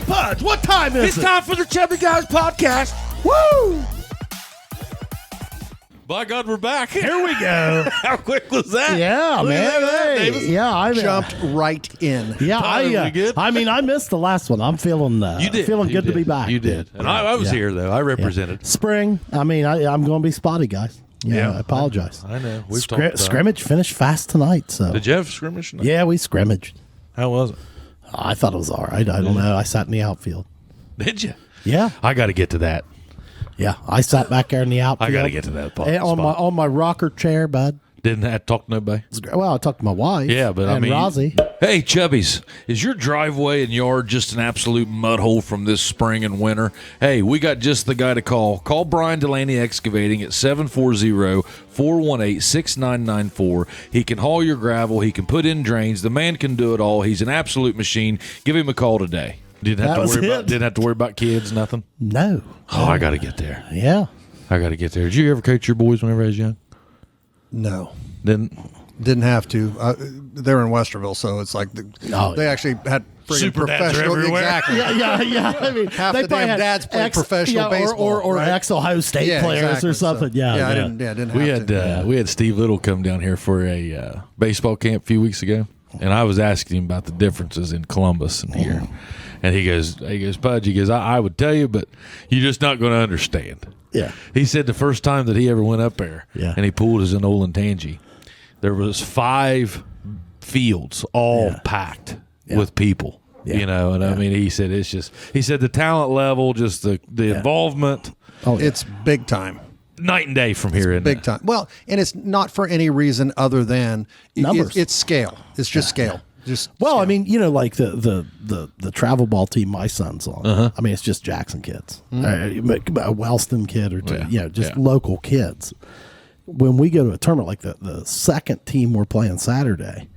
Pudge, what time is It's time for the Chubby Guys podcast. Woo! By God, we're back. Here we go. How quick was that? Yeah, Look man. at that, Hey, Davis. yeah, I Jumped right in. Yeah, Tyler, we good? I mean, I missed the last one. I'm feeling You did. feeling You good to did. be back. You did. And I was here, though. I represented. Spring. I mean, I'm going to be spotty, guys. Yeah, I apologize. I know. We've talked about it. Scrimmage finished fast tonight. So Did you have scrimmage? No. yeah, we scrimmaged. How was it? I thought it was all right. I don't know. I sat in the outfield. Did you? Yeah, I got to get to that. yeah. I sat back there in the outfield. I got to get to that And on my rocker chair, bud. Didn't have to talk to nobody? Well, I talked to my wife. Yeah, but I and mean, Rozzy. Hey, Chubbies, is your driveway and yard just an absolute mud hole from this spring and winter? Hey, we got just the guy to call. Call Brian Dulaney Excavating at 740-418-6994. He can haul your gravel. He can put in drains. The man can do it all. He's an absolute machine. Give him a call today. Didn't have to worry about kids, nothing? No. Oh, I got to get there. Yeah. I got to get there. Did you ever coach your boys whenever I was young? No. Didn't have to. They're in Westerville, so it's like they actually had friggin' Super dads are professional. everywhere. Exactly. Yeah. I mean, Half they the probably damn had dads played professional baseball, or right? ex-Ohio State players exactly. or something. So, Yeah, I didn't have we had to. we had Steve Little come down here for a baseball camp a few weeks ago, and I was asking him about the differences in Columbus and here, and he goes, Pudge, I would tell you, but you're just not going to understand. Yeah. He said the first time that he ever went up there, and he pulled his Olentangy, there was 5 fields all packed with people. Yeah. You know, and I mean, he said the talent level, just the involvement. Oh, yeah. It's big time. Night and day from here in Big time. Well, and it's not for any reason other than Numbers. It's scale. It's just scale. Just Well, scale. I mean, you know, like the travel ball team my son's on. I mean, it's just Jackson kids, a Wellston kid or two, just local kids. When we go to a tournament like the second team we're playing Saturday,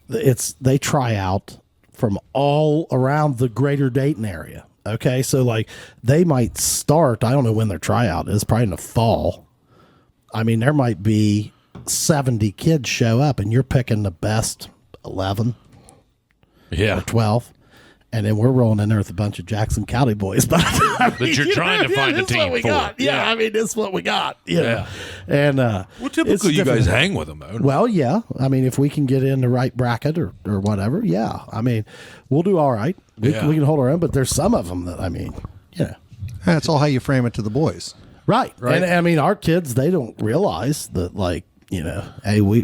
they try out from all around the greater Dayton area. Okay, so like they might start. I don't know when their tryout is. Probably in the fall. I mean, there might be 70 kids show up, and you're picking the best 11 or 12. And then we're rolling in there with a bunch of Jackson County boys. But you're trying to find a this is team what we for. got. Yeah, I mean, this is what we got. Yeah. And Well, typically you guys hang with them, though. Well, yeah. I mean, if we can get in the right bracket or whatever, yeah. I mean, we'll do all right. We can hold our own, but there's some of them that, I mean, that's all how you frame it to the boys. Right. And I mean, our kids, they don't realize that, like, you know, hey, we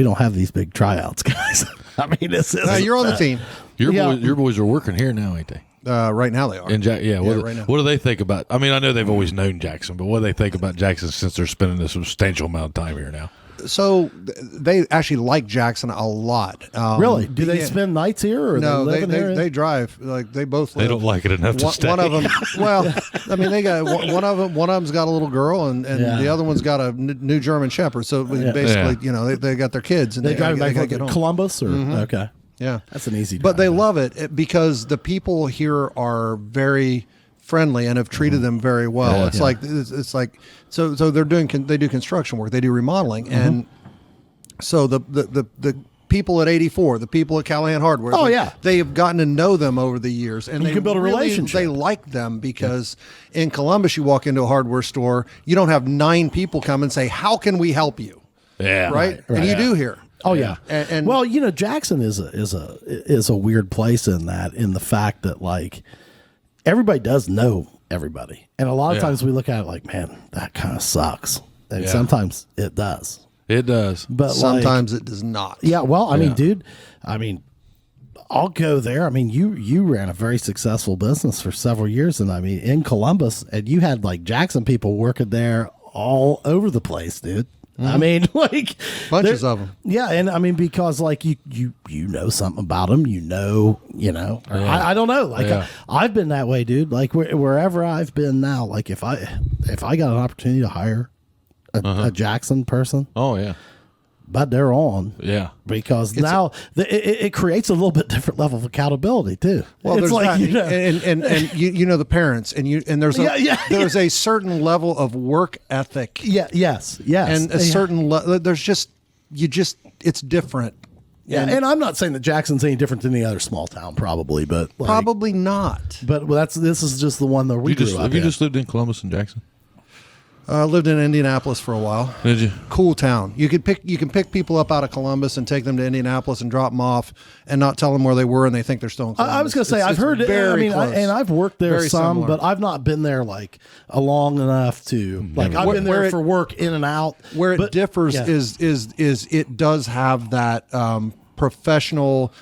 don't have these big tryouts, guys. I mean, this is You're on the team. Your boys are working here now, ain't they? Right now they are. And right now. What do they think about? I mean, I know they've always known Jackson, but what do they think about Jackson since they're spending a substantial amount of time here now? So they actually like Jackson a lot. really? Do they spend nights here, or No, they live here? they drive. Like they both live. They don't like it enough to stay. One of them. Well, I mean, they got one of them. One of them's got a little girl, and the other one's got a new German Shepherd. So basically, you know, they got their kids, and they drive back gotta like get home. Columbus, or okay, Yeah, that's an easy. But drive, they man. love it because the people here are very friendly and have treated them very well. It's like so they do construction work, they do remodeling, and so the people at 84, the people at Callahan Hardware, they have gotten to know them over the years, and you they can build a really, relationship. They like them because in Columbus, you walk into a hardware store, you don't have 9 people come and say, "How can we help you?" Yeah, Right. And you do here. Oh yeah, and well, you know, Jackson is a weird place in the fact that, like, everybody does know everybody, and a lot of times we look at it like, man, that kind of sucks, and sometimes it does. It does, but sometimes it does not. Yeah, well, I mean, dude, I'll go there. I mean, you ran a very successful business for several years, and I mean, in Columbus, and you had like Jackson people working there all over the place, dude. I mean, like bunches of them. Yeah, and I mean, because like you know something about them, you know. I don't know. Like I've been that way, dude. Like wherever I've been now, like if I got an opportunity to hire a Jackson person, but they're on, because now it creates a little bit different level of accountability too. Well, it's there's like, that, and you know the parents, and there's there's a certain level of work ethic, yes, and a certain there's just it's different Yeah, and I'm not saying that Jackson's any different than any other small town, probably, but probably not. But this is just the one that we grew up in. Have you just lived in Columbus and Jackson? I lived in Indianapolis for a while. Did you? Cool town. You can pick people up out of Columbus and take them to Indianapolis and drop them off and not tell them where they were, and they think they're still in Columbus. I was going to say, I've heard it. I mean, and I've worked there very some, similar. but I've not been there like a long enough to like. I've been there for work in and out. Where it differs is it does have that professional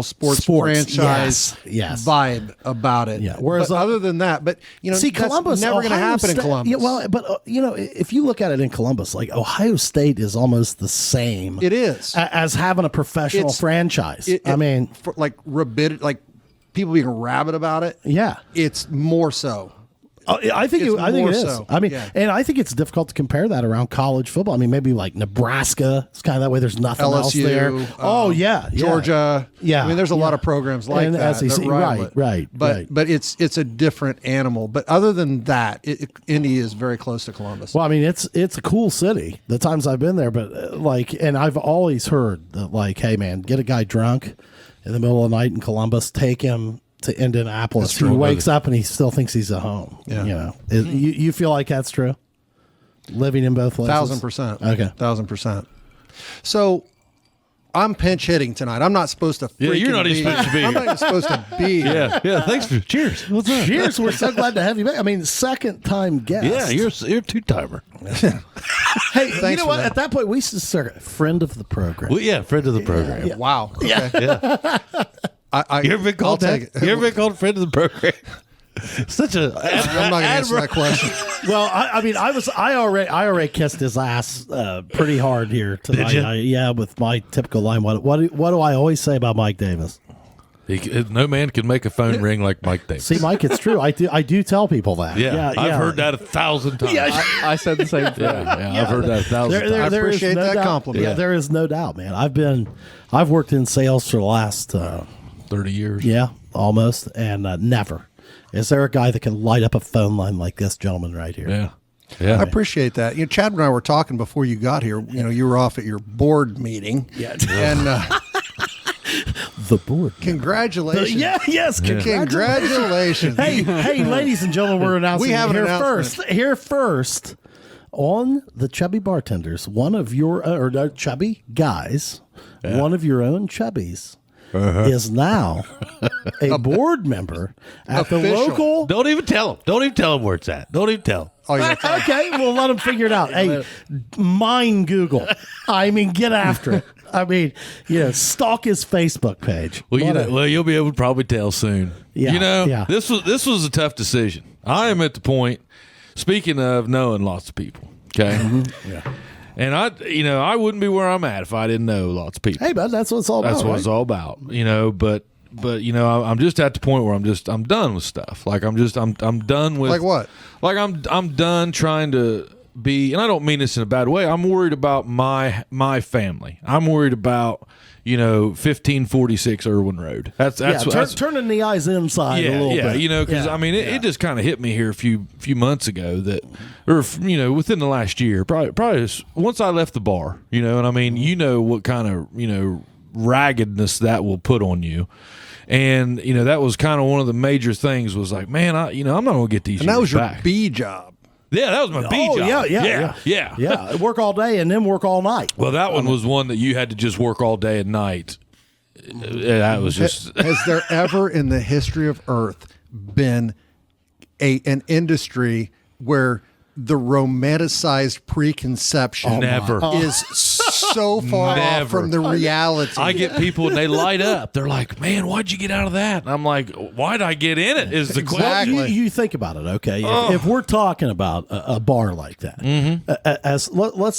sports franchise vibe about it. Yeah. Whereas other than that, see, that's Columbus never going to happen in Columbus. Yeah, well, but if you look at it in Columbus, like Ohio State is almost the same. It is as having a professional franchise. I mean, like people being rabid about it. Yeah, it's more so. I think it is. So. I mean, and I think it's difficult to compare that around college football. I mean, maybe like Nebraska. It's kind of that way. There's nothing LSU, else there. Georgia. Yeah, I mean, there's a lot of programs like and that. SEC, right. But it's a different animal. But other than that, Indy is very close to Columbus. Well, I mean, it's a cool city. The times I've been there, but and I've always heard that hey man, get a guy drunk in the middle of the night in Columbus, take him to Indianapolis. He wakes up and he still thinks he's at home. Yeah. You feel like that's true? Living in both places? 1,000%. Okay. 1,000%. So I'm pinch hitting tonight. I'm not supposed to you're not even supposed to be. I'm not even supposed to be. Yeah. Thanks for cheers. What's up? Cheers. We're so glad to have you back. I mean, second time guest. Yeah, you're a two-timer. Hey, you know what? At that point, we should start friend of the program. Well, yeah, friend of the program. Yeah. Wow. Okay. Yeah. You ever been called that? You ever been called friend of the program? Such a. I'm not going to answer that question. Well, I mean, I already kissed his ass pretty hard here tonight. Did you? With my typical line. What do I always say about Mike Davis? No man can make a phone ring like Mike Davis. See, Mike, it's true. I do tell people that. Yeah, I've heard that 1,000 times. Yeah. I said the same thing. I've heard that 1,000 times. I appreciate that compliment. Yeah, there is no doubt, man. I've worked in sales for the last 30 years. Yeah, almost, and never is there a guy that can light up a phone line like this gentleman right here. Yeah. I appreciate that. Chad and I were talking before you got here. You were off at your board meeting. Yeah. And the board. Congratulations. Congratulations. Hey, ladies and gentlemen, we're announcing We have an announcement. Here first on the Chubby Bartenders, one of your Chubby guys, one of your own Chubbies. Is now a board member at the local. Don't even tell him. Don't even tell him where it's at. Don't even tell him. Oh, yeah. Okay, we'll let him figure it out. Hey, mine Google. I mean, get after it. I mean, stalk his Facebook page. Well, you'll be able to probably tell soon. Yeah, this was a tough decision. I am at the point. Speaking of knowing lots of people, okay. Yeah. And I wouldn't be where I'm at if I didn't know lots of people. Hey, bud, that's what it's all about. That's what it's all about, But I'm just at the point where I'm done with stuff. Like I'm done with Like what? Like I'm done trying to be, and I don't mean this in a bad way. I'm worried about my family. I'm worried about 1546 Irwin Road. That's turning the eyes inside a little bit. Because it just kind of hit me here a few months ago that, or within the last year, probably once I left the bar, and what kind of raggedness that will put on you. And that was kind of one of the major things. Was like, man, I'm not gonna get these. And that was your back. B job. Yeah, that was my B job. Yeah. Work all day and then work all night. Well, that one was one that you had to just work all day and night. That was just. Has there ever in the history of Earth been an industry where the romanticized preconception is so far off from the reality? I get people and they light up. They're like, man, why'd you get out of that? And I'm like, why'd I get in it? Is the question. Well, you think about it, okay? If we're talking about a bar like that,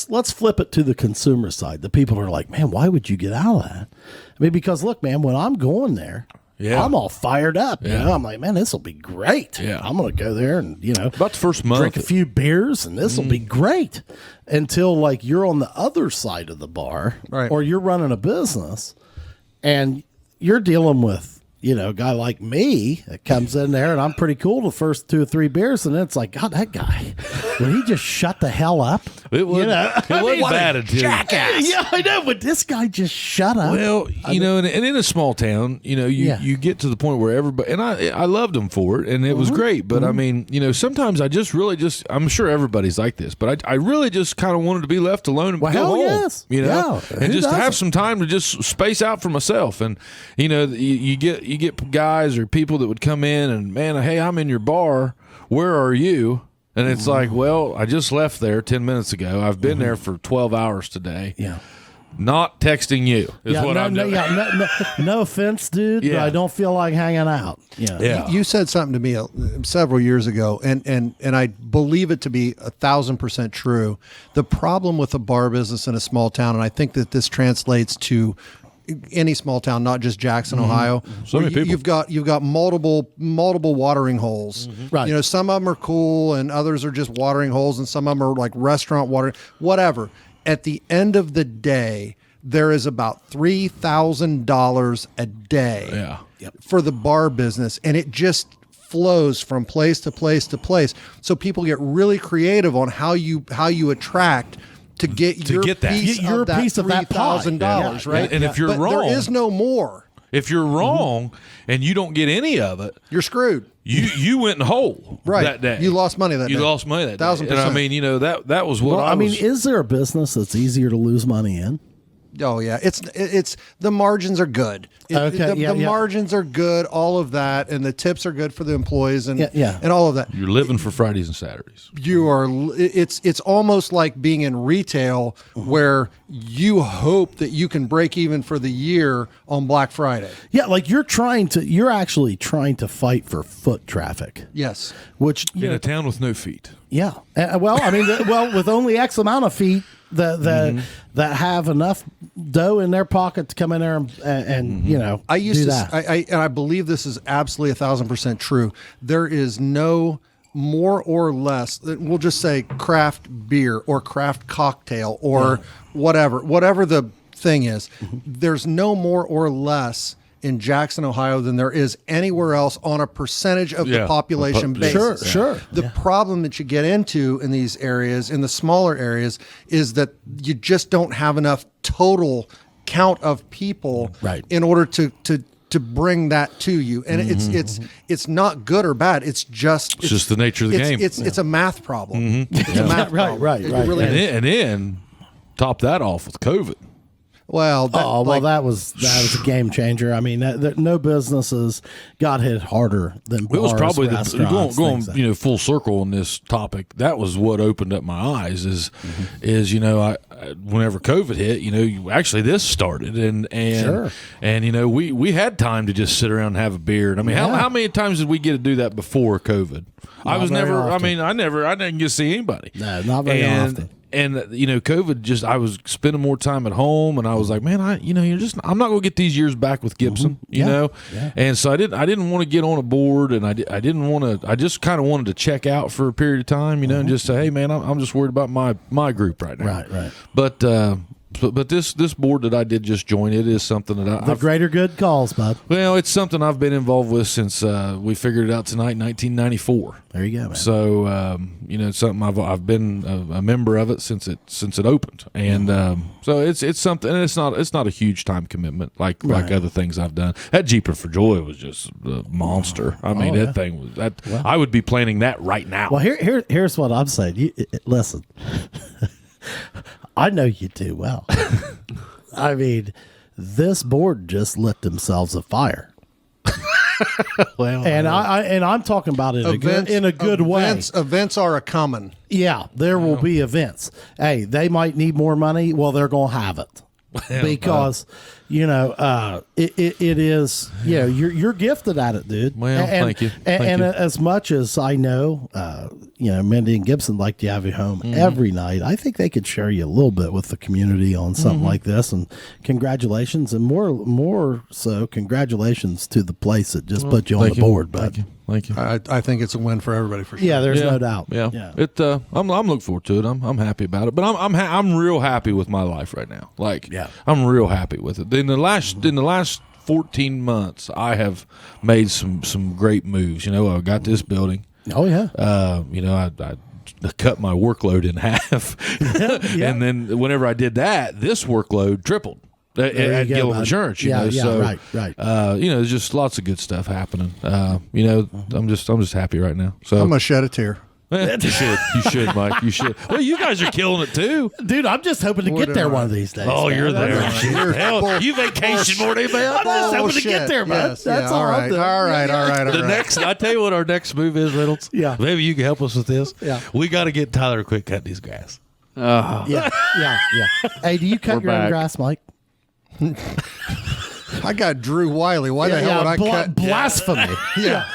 let's flip it to the consumer side. The people are like, man, why would you get out of that? I mean, because look, man, when I'm going there, I'm all fired up. I'm like, man, this will be great. I'm going to go there and about the first month, drink a few beers, and this will be great. Until like you're on the other side of the bar, right, or you're running a business, and you're dealing with a guy like me that comes in there and I'm pretty cool the first 2 or 3 beers, and then it's like, God, that guy, would he just shut the hell up? It was bad until jackass. Yeah, I know, but this guy just shut up. Well, and in a small town, you get to the point where everybody, and I loved them for it, and it was great. But I mean, sometimes I just really I'm sure everybody's like this, but I really just kind of wanted to be left alone and go home. Yes. And just have some time to just space out for myself. And you get guys or people that would come in and, man, hey, I'm in your bar. Where are you? And it's like, well, I just left there 10 minutes ago. I've been there for 12 hours today. Yeah. Not texting you is what I'm doing. No offense, dude, but I don't feel like hanging out. Yeah. You said something to me several years ago, and I believe it to be 1,000% true. The problem with the bar business in a small town, and I think that this translates to any small town, not just Jackson, Ohio. So many people. You've got multiple watering holes. Right. Some of them are cool, and others are just watering holes, and some of them are like restaurant watering. Whatever. At the end of the day, there is about $3,000 a day for the bar business, and it just flows from place to place to place. So people get really creative on how you attract to get your piece of that $3,000, right? And if you're wrong, there is no more. If you're wrong and you don't get any of it, you're screwed. You went in whole that day. You lost money that day. You lost money that day. 1,000%. And I mean, that was what I mean, is there a business that's easier to lose money in? Oh yeah, it's the margins are good. The margins are good, all of that, and the tips are good for the employees and all of that. You're living for Fridays and Saturdays. You are. It's almost like being in retail where you hope that you can break even for the year on Black Friday. Yeah, like you're actually trying to fight for foot traffic. Yes, which in a town with no feet. Yeah, well, I mean, with only X amount of feet that have enough dough in their pocket to come in there and I used do to. that. I believe this is absolutely 1,000% true. There is no more or less. We'll just say craft beer or craft cocktail or whatever the thing is. There's no more or less in Jackson, Ohio than there is anywhere else on a percentage of the population basis. Sure. The problem that you get into in these areas, in the smaller areas, is that you just don't have enough total count of people in order to bring that to you. And it's not good or bad. It's just the nature of the game. It's a math problem. It's a math problem. Right. It really is. And then top that off with COVID. Well, that was a game changer. I mean, no businesses got hit harder than bars, it was probably going full circle on this topic. That was what opened up my eyes. Is whenever COVID hit, actually this started and we had time to just sit around and have a beer. And I mean, how many times did we get to do that before COVID? I didn't get to see anybody. No, not very often. And COVID I was spending more time at home, and I was like, man, I'm not going to get these years back with Gibson, you know. Yeah. And so I didn't want to get on a board, and I didn't want to. I just kind of wanted to check out for a period of time, and just say, hey, man, I'm just worried about my group right now. Right. But this board that I did just join, it is something that the greater good calls, bud. Well, it's something I've been involved with since we figured it out tonight in 1994. There you go, man. So it's something I've been a member of it since it opened, and so it's something. And it's not a huge time commitment like other things I've done. That Jeeper for Joy was just a monster. I mean, that thing was that. Well, I would be planning that right now. Well, here's what I'm saying. Listen. I know you do well. I mean, this board just lit themselves afire. Well, and I'm talking about it in a good way. Events are a common. Yeah, there will be events. Hey, they might need more money. Well, they're going to have it. Because it is you're gifted at it, dude. Well, thank you. And as much as I know, Mindy and Gibson like to have you home every night. I think they could share you a little bit with the community on something like this. And congratulations, and more so, congratulations to the place that just put you on the board. But thank you. I think it's a win for everybody for sure. Yeah, there's no doubt. Yeah. I'm looking forward to it. I'm happy about it. But I'm real happy with my life right now. I'm real happy with it. In the last 14 months, I have made some great moves. You know, I got this building. Oh yeah. I cut my workload in half, and then whenever I did that, this workload tripled. At Guild Insurance, so right. there's just lots of good stuff happening. I'm just happy right now. So I'm gonna shed a tear. You should, Mike. You should. Well, you guys are killing it too, dude. I'm just hoping to get there one of these days. Oh, man. you're there. Hell, you vacation more than anybody else. I'm just hoping to get there, man. Yes, That's all. All right. The next, I tell you what, our next move is, Reynolds. Yeah. Maybe you can help us with this. Yeah. We got to get Tyler to quit cutting his grass. Yeah. Hey, do you cut your own grass, Mike? I got Drew Wiley. Why the hell would I cut? Blasphemy. Yeah.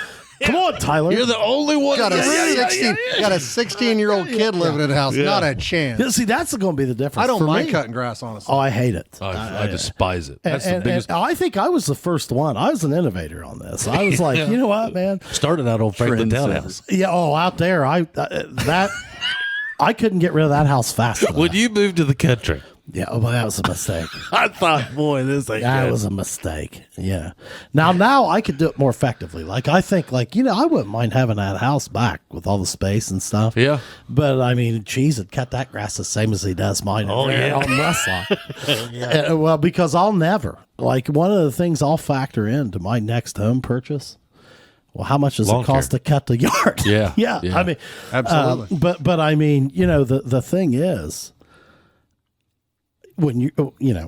Come on, Tyler. You're the only one. Got a 16-year-old kid living in the house. Yeah. Not a chance. Yeah, see, that's going to be the difference. I don't for mind me. cutting grass, honestly. Oh, I hate it. I despise it. That's the biggest. And I think I was the first one. I was an innovator on this. I was like, you know what, man? Started out on Franklin Townhouse. Yeah. Oh, out there, I couldn't get rid of that house fast enough. When you moved to the country, Yeah, well, that was a mistake. I thought, boy, this ain't That good. was a mistake. Yeah. Now I could do it more effectively. Like I think, I wouldn't mind having that house back with all the space and stuff. Yeah. But I mean, geez, I'd cut that grass the same as he does mine. Oh, yeah. On Westlaw. Well, because I'll never one of the things I'll factor into my next home purchase. Well, how much does it cost to cut the yard? Yeah. Yeah. I mean, Absolutely. but I mean, the thing is, when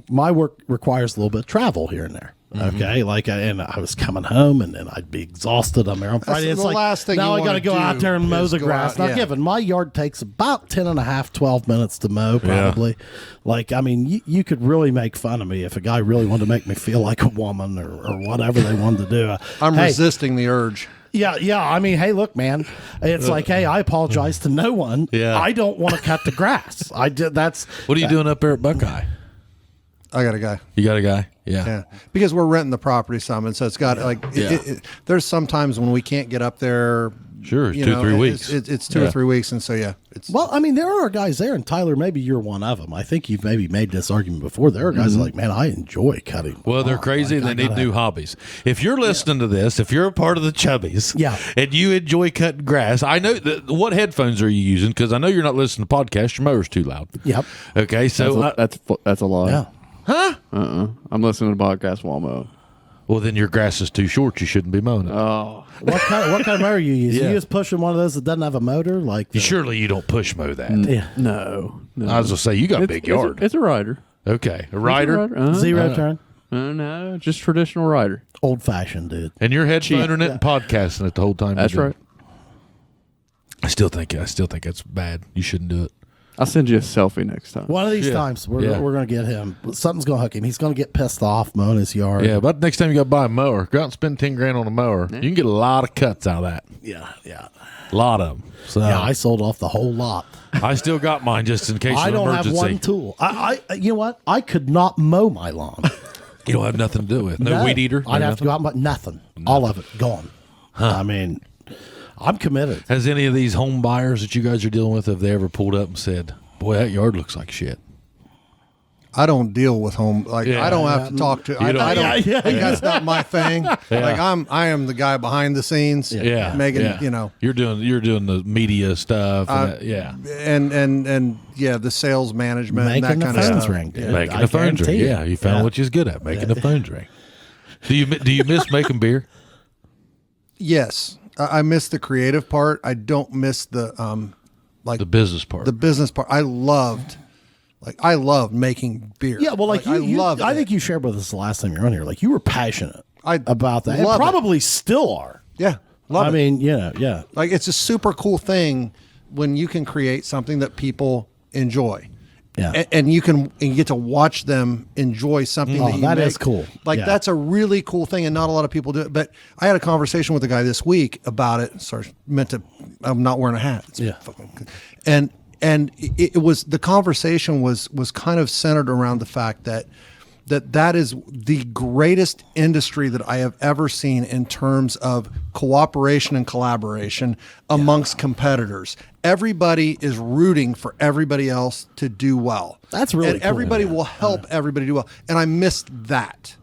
my work requires a little bit of travel here and there. Okay, and I was coming home, and then I'd be exhausted. I'm there on Friday. That's It's the last thing now you I got to wanna go out do there and mow is the go grass. out, Now, yeah. given my yard takes about 12 minutes to mow, probably. I mean, you could really make fun of me if a guy really wanted to make me feel like a woman or whatever they wanted to do. I'm resisting the urge. Yeah. I mean, hey, look, man. It's hey, I apologize to no one. Yeah. I don't want to cut the grass. I did. That's What are you doing up there at Buckeye? I got a guy. You got a guy? Yeah. Yeah, because we're renting the property some, and so it's got there's sometimes when we can't get up there. Sure, you 2 know, 3 weeks. It's 2 or 3 weeks, and so it's Well, I mean, there are guys there, and Tyler, maybe you're one of them. I think you've maybe made this argument before. There are guys that are like, man, I enjoy cutting. Well, they're crazy and they need new hobbies. If you're listening to this, if you're a part of the Chubbies, and you enjoy cutting grass, I know what headphones are you using? Because I know you're not listening to podcasts. Your motor's too loud. Yep. Okay, so that's a lie. Yeah. huh? I'm listening to podcasts while mowing. Well, then your grass is too short. You shouldn't be mowing it. Oh, What kind of mower you use? Yeah. You just pushing one of those that doesn't have a motor, Surely you don't push mow that. Yeah. no. I was gonna say you got a big yard. It's a rider. Okay, a rider. Zero turn, No, just traditional rider. old fashioned, dude. And you're headphoning it and podcasting it the whole time. That's you're right. doing it. I still think that's bad. You shouldn't do it. I'll send you a selfie next time. One of these times, we're going to get him. Something's going to hook him. He's going to get pissed off mowing his yard. Yeah, but next time you got to buy a mower, go out and spend $10,000 on a mower. You can get a lot of cuts out of that. Yeah. A lot of them. So Yeah, I sold off the whole lot. I still got mine just in case I of don't emergency. have one tool. I you know what? I could not mow my lawn. You don't have nothing to do with. No weed eater. I'd no have to go out and buy nothing. All of it gone. I mean, I'm committed. Has any of these home buyers that you guys are dealing with, have they ever pulled up and said, "Boy, that yard looks like shit"? I don't deal with home. I don't have to talk to. I don't. That's not my thing. I am the guy behind the scenes. Yeah, making yeah. You're doing the media stuff. And the sales management, Making and that the kind of phones stuff. ring, dude. making I the phones ring. guarantee Yeah, it. you found what you're good at, making the phones ring. Do you miss making beer? Yes, I miss the creative part. I don't miss the The business part. The business part. I loved making beer. Yeah, well, I loved. I think you shared with us the last time you were on here. Like you were passionate I about that, and love it. probably still are. Yeah, love I it. mean, yeah. Like it's a super cool thing when you can create something that people enjoy. Yeah. And you get to watch them enjoy something that you that make. is cool. Like Yeah. that's a really cool thing, and not a lot of people do it. But I had a conversation with a guy this week about it. Sorry, I'm not wearing a hat. It's fucking, and it was, the conversation was kind of centered around the fact that is the greatest industry that I have ever seen in terms of cooperation and collaboration amongst competitors. Everybody is rooting for everybody else to do well. That's really and cool, everybody man. will help everybody do well. And I missed that.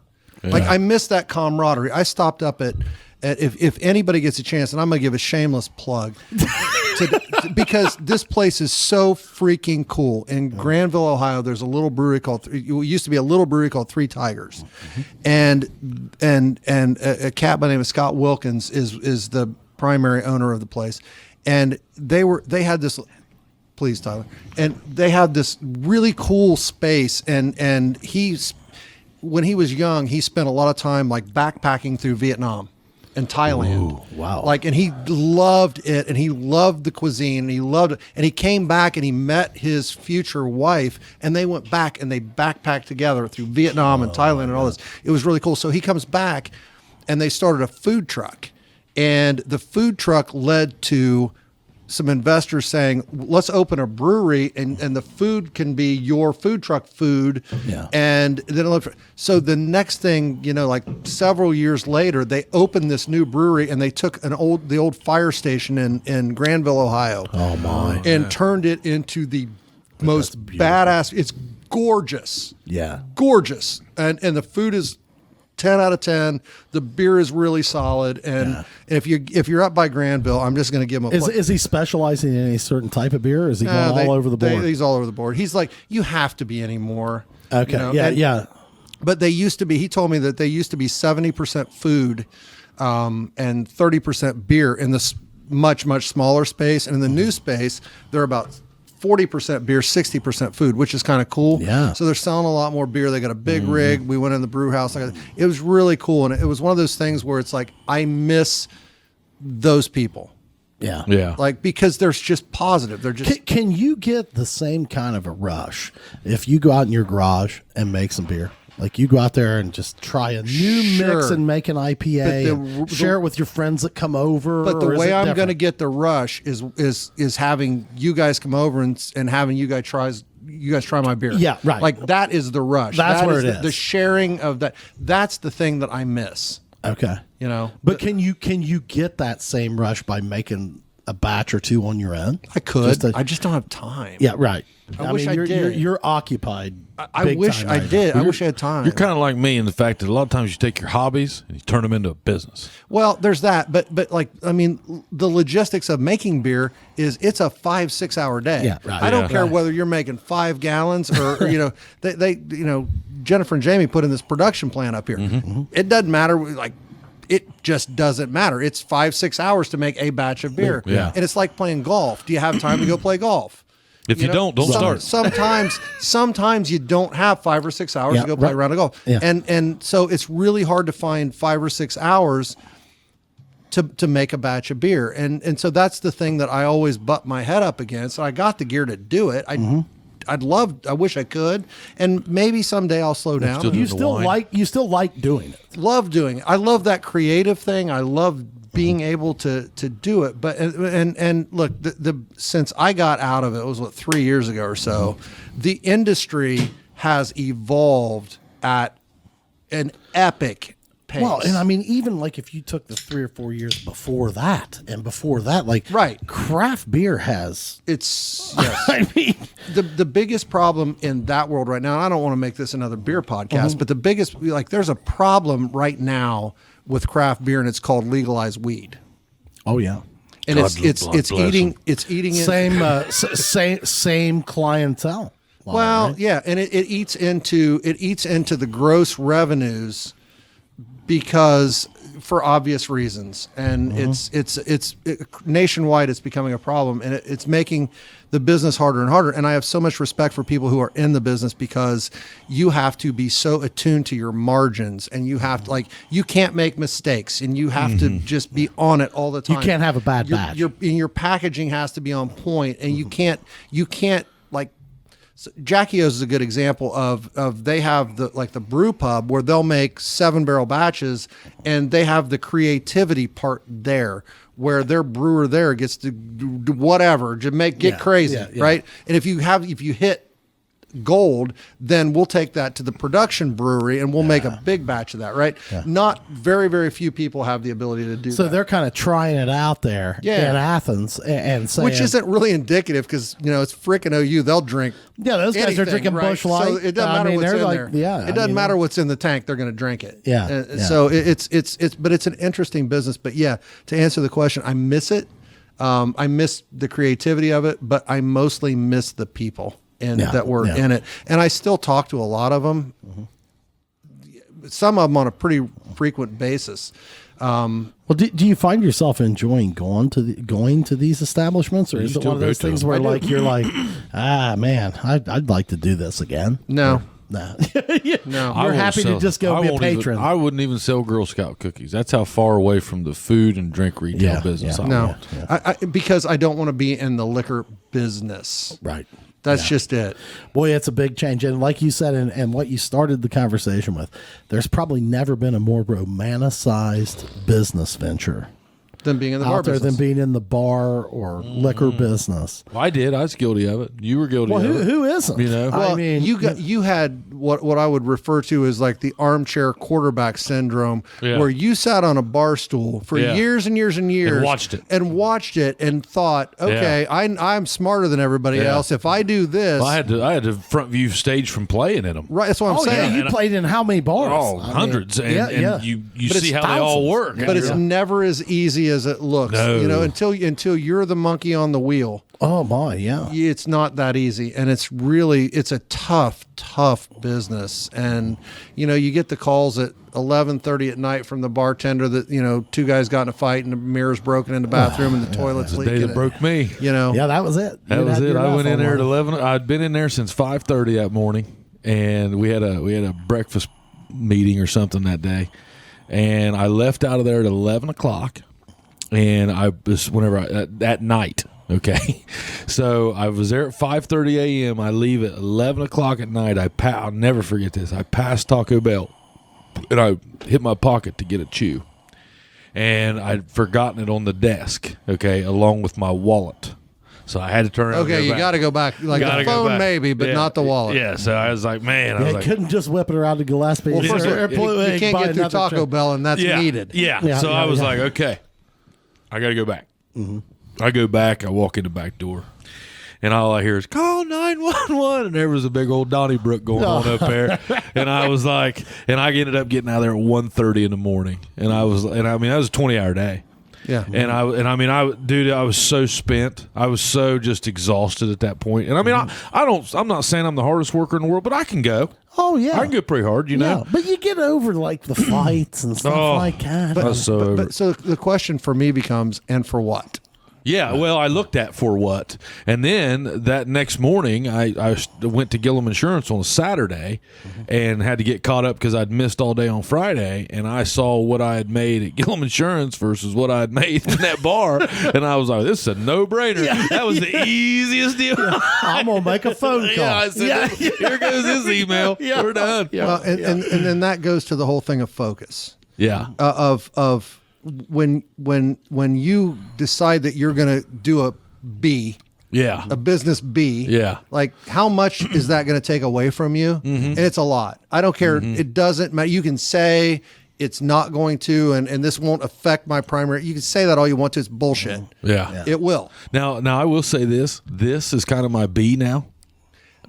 Like I miss that camaraderie. I stopped up at if anybody gets a chance, and I'm going to give a shameless plug, because this place is so freaking cool. In Granville, Ohio, there's a little brewery called, it used to be a little brewery called Three Tigers. And a cat by the name of Scott Wilkins is the primary owner of the place. And they had this, please, Tyler, and they had this really cool space. And when he was young, he spent a lot of time like backpacking through Vietnam and Thailand. Ooh, wow. Like, and he loved it, and he loved the cuisine, and he loved it. And he came back and he met his future wife, and they went back and they backpacked together through Vietnam and Thailand and all this. It was really cool. So he comes back and they started a food truck, and the food truck led to some investors saying, let's open a brewery, and the food can be your food truck food. Yeah. And then so the next thing, like several years later, they opened this new brewery, and they took the old fire station in Granville, Ohio. Oh my. And turned it into the most badass. It's gorgeous. Yeah. Gorgeous. And the food is 10 out of 10. The beer is really solid, and if you're up by Granville, I'm just going to give him a. Is he specializing in any certain type of beer? Or is he going all over the board? He's all over the board. He's like, you have to be anymore. Okay, yeah. But they used to be. He told me that they used to be 70% food, and 30% beer in this much smaller space, and in the new space they're about 40% beer, 60% food, which is kind of cool. Yeah. So they're selling a lot more beer. They got a big rig. We went in the brew house. It was really cool. And it was one of those things where it's like, I miss those people. Yeah. Yeah. Like, because they're just positive. They're just. Can you get the same kind of a rush if you go out in your garage and make some beer? Like you go out there and just try a new mix and make an IPA, and share it with your friends that come over. But the way I'm going to get the rush is having you guys come over and having you guys try my beer. Yeah, right. Like that is the rush. That's where it is. The sharing of that. That's the thing that I miss. Okay. But can you get that same rush by making a batch or two on your own? I could. I just don't have time. Yeah, right. I wish I did. You're occupied. I wish I did. I wish I had time. You're kind of like me in the fact that a lot of times you take your hobbies and you turn them into a business. Well, there's that, but like, I mean, the logistics of making beer it's a 5-6 hour day. Yeah, right. I don't care whether you're making 5 gallons or they Jennifer and Jamie put in this production plant up here. It doesn't matter. Like, it just doesn't matter. It's 5-6 hours to make a batch of beer. Yeah. And it's like playing golf. Do you have time to go play golf? If you don't start. Sometimes you don't have 5 or 6 hours to go play a round of golf. Yeah. And so it's really hard to find 5 or 6 hours to make a batch of beer. And so that's the thing that I always butt my head up against. I got the gear to do it. I wish I could. And maybe someday I'll slow down. You still like doing it. Love doing it. I love that creative thing. I love being able to do it. But and look, since I got out of it was 3 years ago or so, the industry has evolved at an epic pace. Well, and I mean, even like if you took the 3 or 4 years before that, like craft beer has. It's yes. I mean, the biggest problem in that world right now. And I don't want to make this another beer podcast, but the biggest there's a problem right now with craft beer, and it's called legalized weed. Oh yeah, and it's eating same clientele. Well, right? Yeah, and it eats into the gross revenues because for obvious reasons, and it's nationwide. It's becoming a problem, and it's making the business harder and harder. And I have so much respect for people who are in the business because you have to be so attuned to your margins, and you have to you can't make mistakes, and you have to just be on it all the time. You can't have a bad batch. Your packaging has to be on point, and you can't So Jackie O's is a good example of they have the brew pub where they'll make 7-barrel batches, and they have the creativity part there where their brewer there gets to do whatever to get crazy, right? And if you hit gold, then we'll take that to the production brewery and we'll make a big batch of that, right? Not very, very few people have the ability to do that. So they're kind of trying it out there in Athens and saying, which isn't really indicative because, it's frickin' OU. They'll drink. Yeah, those guys are drinking Busch Light. So it doesn't matter what's in like, there. Yeah, it doesn't matter what's in the tank. They're going to drink it. Yeah. So but it's an interesting business. But yeah, to answer the question, I miss it. I miss the creativity of it, but I mostly miss the people that were in it. And I still talk to a lot of them. Some of them on a pretty frequent basis. Well, do you find yourself enjoying going to these establishments, or is it one of those things where you're like, man, I'd like to do this again? No. No. No. You're happy to just go be a patron. I wouldn't even sell Girl Scout cookies. That's how far away from the food and drink retail business I No. am. Because I don't want to be in the liquor business. Right. That's just it. Boy, it's a big change. And like you said, and what you started the conversation with, there's probably never been a more romanticized business venture than being in the bar business. Than being in the bar or liquor business. Well, I did. I was guilty of it. You were guilty of it. Who isn't? Well, I mean, you had what I would refer to as like the armchair quarterback syndrome, where you sat on a bar stool for years and years and years and watched it and thought, okay, I'm smarter than everybody else. If I do this, well, I had to front view stage from playing in them. Right, that's what I'm saying. Yeah, you played in how many bars? Oh, hundreds. And you see how they all work. But it's never as easy as it looks. No. Until you're the monkey on the wheel. Oh my, yeah. It's not that easy, and it's a tough business. And you get the calls at 11:30 at night from the bartender that two guys got in a fight and the mirror's broken in the bathroom and the toilet's the leaking. day that broke me. Yeah, that was it. That was it. I went in there at 11. I'd been in there since 5:30 that morning, and we had a breakfast meeting or something that day, and I left out of there at 11 o'clock. And I was at night. Okay. So I was there at 5:30 a.m. I leave at 11 o'clock at night. I'll never forget this. I passed Taco Bell and I hit my pocket to get a chew. And I'd forgotten it on the desk. Okay. Along with my wallet. So I had to turn around. Okay, you got to go back. Like the phone, maybe, but not the wallet. Yeah, so I was like, man. You couldn't just whip it around to Gillespie. Well, first you can't get through Taco Bell, and that's needed. Yeah. So I was like, okay, I got to go back. Mm-hmm. I go back. I walk in the back door. And all I hear is, call 911. And there was a big old Donnybrook going on up there. And I was like, and I ended up getting out there at 1:30 in the morning. And that was a 20-hour day. Yeah. And I was so spent. I was so just exhausted at that point. And I mean, I'm not saying I'm the hardest worker in the world, but I can go. Oh yeah, I can go pretty hard, you know. Yeah, but you get over like the fights and stuff like that. But so the question for me becomes, and for what? Yeah, well, I looked at for what. And then that next morning, I went to Gillum Insurance on a Saturday and had to get caught up because I'd missed all day on Friday. And I saw what I had made at Gillum Insurance versus what I had made in that bar. And I was like, this is a no-brainer. Yeah. That was the easiest deal. Yeah. I'm going to make a phone call. Yeah, I said, here goes his email. Yeah. We're done. Yeah. And then that goes to the whole thing of focus. Yeah. Of when you decide that you're going to do a B, a business B, like how much is that going to take away from you? Mm-hmm. And it's a lot. I don't care. Mm-hmm. It doesn't matter. You can say it's not going to, and this won't affect my primary. You can say that all you want to. It's bullshit. Yeah. It will. Now I will say this. This is kind of my B now.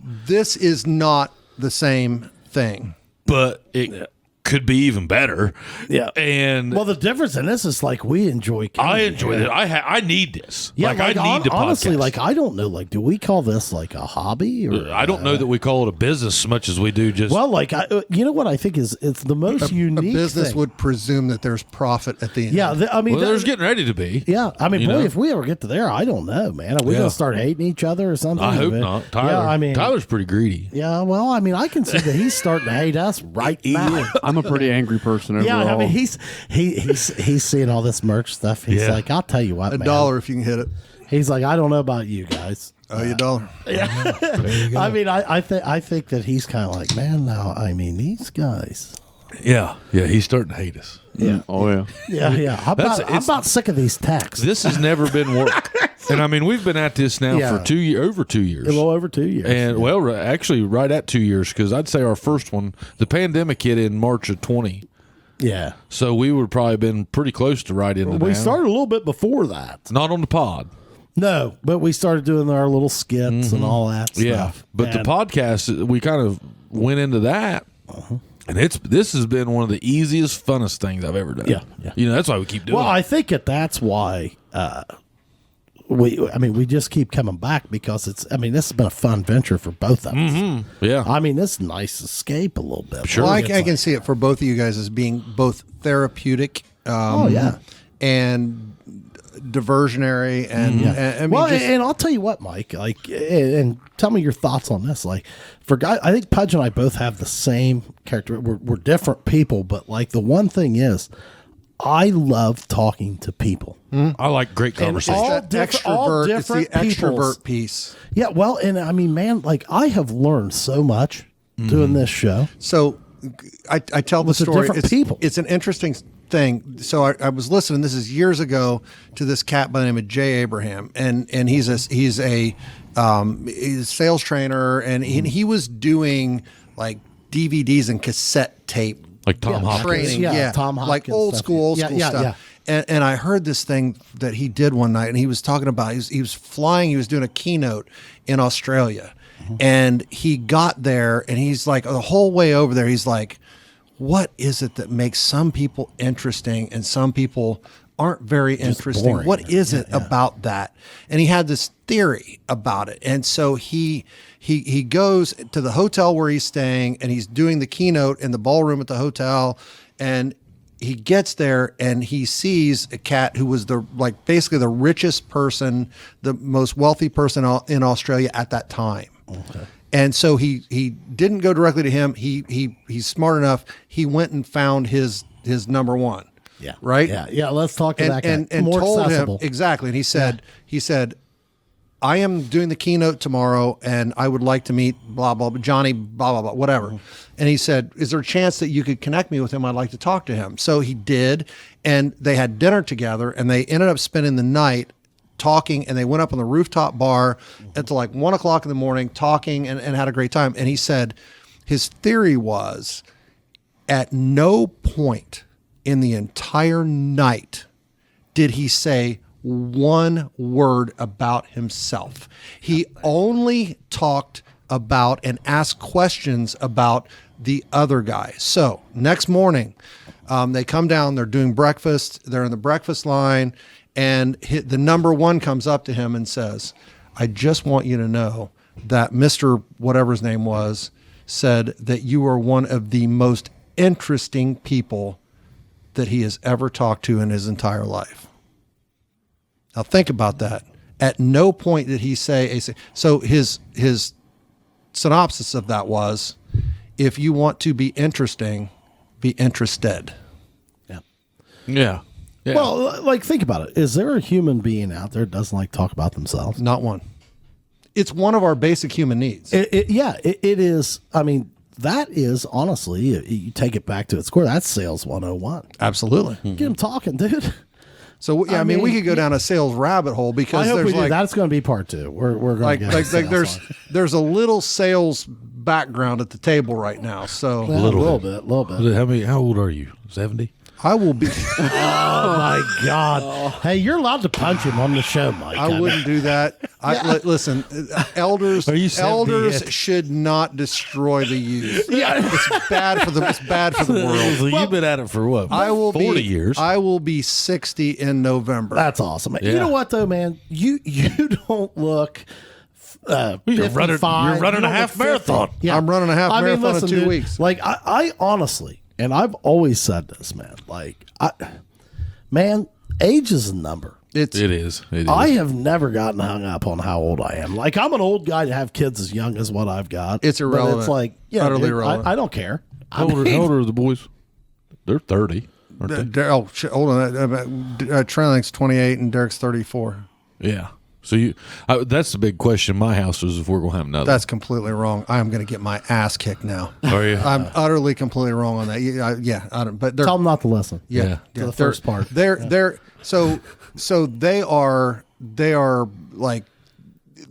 This is not the same thing. But it could be even better. Yeah. And well, the difference in this is like we enjoy. I enjoy it. I need this. Yeah, I need to honestly, podcast. I don't know. Do we call this like a hobby? Or, I don't know that we call it a business as much as we do just. Well, you know what I think is it's the most unique. A business thing. would presume that there's profit at the end. Yeah, there's getting ready to be. Yeah, I mean, if we ever get to there, I don't know, man. Are we gonna start hating each other or something? I hope not. Tyler, Tyler's pretty greedy. Yeah, well, I mean, I can see that he's starting to hate us right now. I'm a pretty angry person. Overall. Yeah, I mean he's seeing all this merch stuff. He's like, I'll tell you what, man. $1 if you can hit it. He's like, I don't know about you guys. Oh, $1. Yeah. I mean, I think that he's kind of like, man. Now, I mean, these guys. Yeah, he's starting to hate us. Yeah. Oh yeah. Yeah. I'm about sick of these texts. This has never been worse. And I mean, we've been at this now Yeah. for over 2 years. A little over 2 years. And well, actually, right at 2 years, because I'd say our first one, the pandemic hit in March of 20. yeah. So we would probably been pretty close to right into We now. started a little bit before that. Not on the pod. No, but we started doing our little skits and all that stuff. Yeah. But the podcast, we kind of went into that. And this has been one of the easiest, funnest things I've ever done. Yeah, yeah. You know, that's why we keep doing Well, it. I think that's why we just keep coming back because this has been a fun venture for both of us. Yeah. I mean, this is a nice escape a little bit. Sure. Well, I It's can see it for both of you guys as being both therapeutic, yeah. and diversionary, and, and I mean, Well, just- and I'll tell you what, Mike, and tell me your thoughts on this. I think Pudge and I both have the same character. We're different people, but the one thing is, I love talking to people. I like great conversation. all that different- all extrovert. It's the different peoples. extrovert piece. Yeah, well, and I mean, man, I have learned so much doing this show. So I tell the With the story. different It's, people. it's an interesting thing. So I was listening. This is years ago to this cat by the name of Jay Abraham, and he's a sales trainer, and he was doing like DVDs and cassette tape. Like Tom Hopkins. Training, Yeah, Tom like Hopkins old stuff. school Yeah, stuff. And I heard this thing that he did one night, and he was talking about he was flying. He was doing a keynote in Australia, and he got there, and he's like the whole way over there. He's like, "What is it that makes some people interesting and some people aren't very interesting? boring. What is it about that?" And he had this theory about it, and so he goes to the hotel where he's staying, and he's doing the keynote in the ballroom at the hotel, and he gets there and he sees a cat who was basically the richest person, the most wealthy person in Australia at that time. Okay. And so he didn't go directly to him. He's smart enough. He went and found his number one. Yeah. Right. Yeah. Let's talk to that guy. And More told accessible. him exactly. And he said, "I am doing the keynote tomorrow, and I would like to meet blah blah blah, Johnny blah blah blah, whatever." And he said, "Is there a chance that you could connect me with him? I'd like to talk to him." So he did, and they had dinner together, and they ended up spending the night talking, and they went up on the rooftop bar until like 1 o'clock in the morning talking and had a great time. And he said his theory was, at no point in the entire night did he say one word about himself. He only talked about and asked questions about the other guy. So next morning, they come down, they're doing breakfast, they're in the breakfast line, and the number one comes up to him and says, "I just want you to know that Mr. whatever his name was said that you are one of the most interesting people that he has ever talked to in his entire life." Now think about that. At no point did he say so his synopsis of that was, if you want to be interesting, be interested. Yeah. Yeah. Well, think about it. Is there a human being out there that doesn't like to talk about themselves? Not one. It's one of our basic human needs. It is. I mean, that is honestly, you take it back to its core. That's sales 101. Absolutely. Get them talking, dude. So yeah, I mean, we could go down a sales rabbit hole because I hope there's we do. That's going to be part 2. We're going to get there's a little sales background at the table right now. So a little bit. How old are you? 70? I will be. Oh my God! Hey, you're allowed to punch him on the show, Mike. I wouldn't do that. Listen, elders. Are you Elders 78? should not destroy the youth. Yeah. It's bad for the. It's bad for the world. So you've been at it for what? I will 40 be. years. I will be 60 in November. That's awesome. Yeah. You know what though, man? You don't look. You're 55. running You a don't half look 50. marathon. Yeah. I'm running a half marathon in 2 dude, weeks. I honestly, and I've always said this, man. Age is a number. It is. I have never gotten hung up on how old I am. I'm an old guy to have kids as young as what I've got. It's irrelevant. But it's Utterly dude, irrelevant. I don't care. How old are the boys? They're 30. Aren't they? Hold on. Trailing 28 and Derek's 34. Yeah. So that's the big question in my house is if we're going to have another. That's completely wrong. I am going to get my ass kicked now. Are you? I'm utterly completely wrong on that. I don't. But they're, Tell them not to listen. yeah, To the first part. They're so they are they are like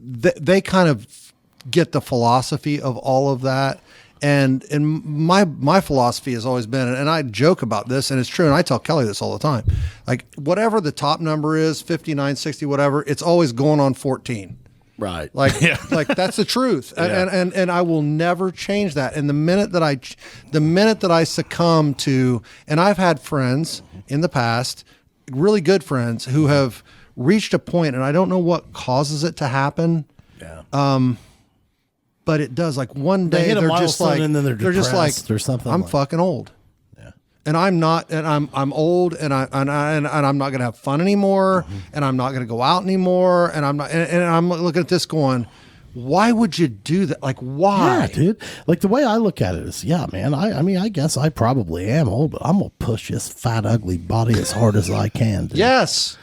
they kind of get the philosophy of all of that. And my philosophy has always been, and I joke about this, and it's true, and I tell Kelly this all the time, like whatever the top number is, 59, 60, whatever, it's always going on 14. Right. Like, like that's the truth. And I will never change that. And the minute that I succumb to, and I've had friends in the past, really good friends, who have reached a point, and I don't know what causes it to happen. Yeah. But it does. Like one day hit a they're just milestone like, and then they're just like, depressed or something I'm like- fucking old. And I'm not, and I'm old, and I'm not going to have fun anymore, and I'm not going to go out anymore, and I'm not, and I'm looking at this going, why would you do that? Like, why? Yeah, dude. Like the way I look at it is, yeah, man. I mean, I guess I probably am old, but I'm gonna push this fat, ugly body as hard as I can. Dude. Yes.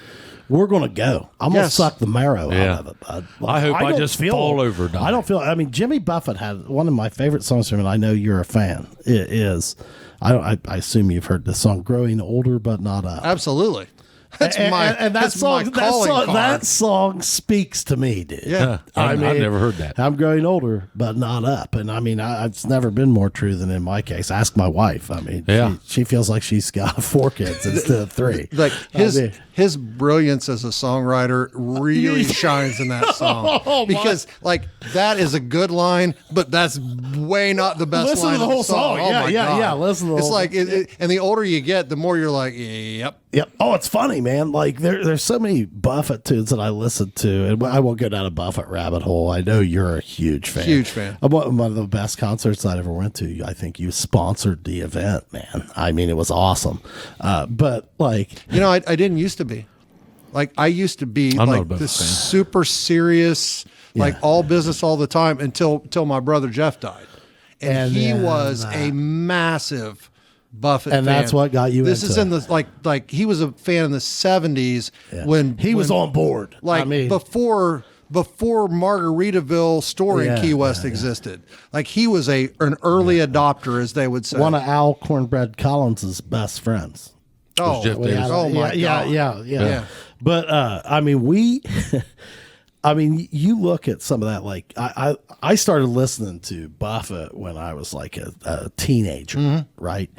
We're gonna go. I'm gonna suck the marrow out of it. I hope I don't just feel- fall over. I don't feel. I mean, Jimmy Buffett had one of my favorite songs from him, and I know you're a fan. It is. I assume you've heard the song "Growing Older but Not Up." Absolutely. That's And that song, my calling card. that song speaks to me, dude. Yeah. I've never heard that. I'm growing older, but not up. And I mean, it's never been more true than in my case. Ask my wife. I mean, she feels like she's got 4 kids instead of 3. Like his brilliance as a songwriter really shines in that song because like that is a good line, but that's way not the best Listen line to the of whole the song. song. Oh Yeah, my yeah, God. yeah. Listen to the it's whole like, and the older you get, the more you're like, yep. Yep. Oh, it's funny, man. Like there's so many Buffett tunes that I listen to, and I won't go down a Buffett rabbit hole. I know you're a huge fan. Huge fan. One of the best concerts I ever went to. I think you sponsored the event, man. I mean, it was awesome. But like, I didn't used to be. Like I used to be I'm not a like Buffett this fan. super serious, like all business all the time until my brother Jeff died, and he then, was a massive Buffett and fan. that's what got you This into is in it. the like he was a fan in the 70s when he was on board. like I mean, before Margaritaville store in Key West existed. Like he was an early adopter, as they would say. one of Al Cornbread Collins's best friends. Oh, Jeff Davis. oh my God. Yeah. But I mean, I mean, you look at some of that. Like I started listening to Buffett when I was like a teenager, right?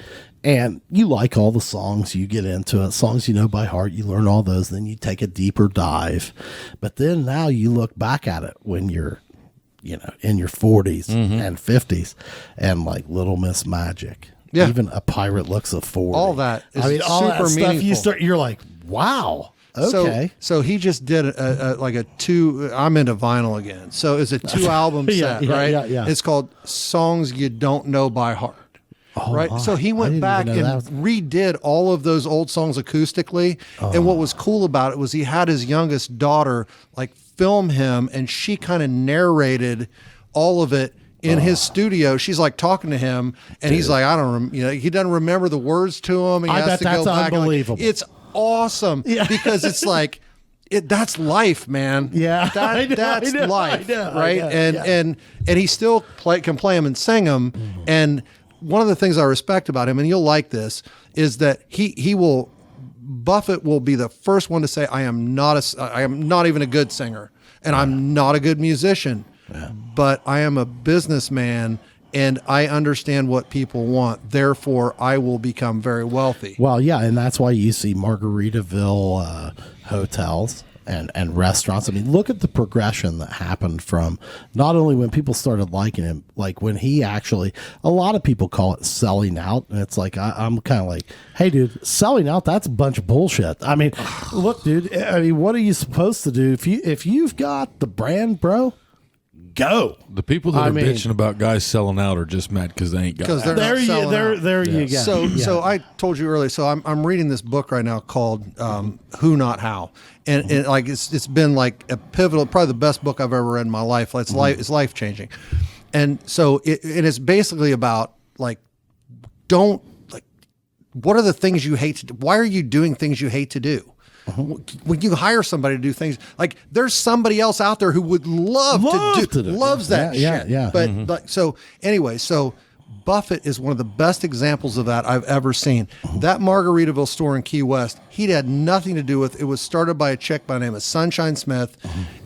And you like all the songs, you get into it, songs you know by heart, you learn all those, then you take a deeper dive. But then now you look back at it when you're, in your 40s and 50s, and like Little Miss Magic. Yeah. Even A Pirate Looks a 40. All that is all that super stuff meaningful. you're like, wow. Okay. So he just did like a 2. I'm into vinyl again. So it's a 2 album set, right? Yeah. It's called Songs You Don't Know by Heart. Right. my. So he I went didn't back even and know that. redid all of those old songs acoustically. And what was cool about it was he had his youngest daughter like film him, and she kind of narrated all of it in his studio. She's like talking to him, and he's like, I don't, he doesn't remember the words to him. And he I has bet to go that's back. unbelievable. It's awesome because it's like, that's life, man. Yeah, that's I know, life, I know, right? And he still can play them and sing them. And one of the things I respect about him, and you'll like this, is that Buffett will be the first one to say, I am not even a good singer, and I'm not a good musician, but I am a businessman, and I understand what people want. Therefore, I will become very wealthy. Well, yeah, and that's why you see Margaritaville hotels and restaurants. I mean, look at the progression that happened from not only when people started liking him, like when he actually, a lot of people call it selling out. And it's like, I'm kind of like, hey, dude, selling out, that's a bunch of bullshit. I mean, look, dude, I mean, what are you supposed to do? If you've got the brand, bro, go. The people that are bitching about guys selling out are just mad because they ain't got Because they're it. not selling out. There you go. So I told you earlier. So I'm reading this book right now called "Who Not How," and like it's been like a pivotal, probably the best book I've ever read in my life. It's life changing, and so it's basically about like what are the things you hate to do? Why are you doing things you hate to do? When you hire somebody to do things, like there's somebody else out there who would love to do it. loves that shit. Yeah. But like, so anyway, so Buffett is one of the best examples of that I've ever seen. That Margaritaville store in Key West, he'd had nothing to do with. It was started by a chick by the name of Sunshine Smith,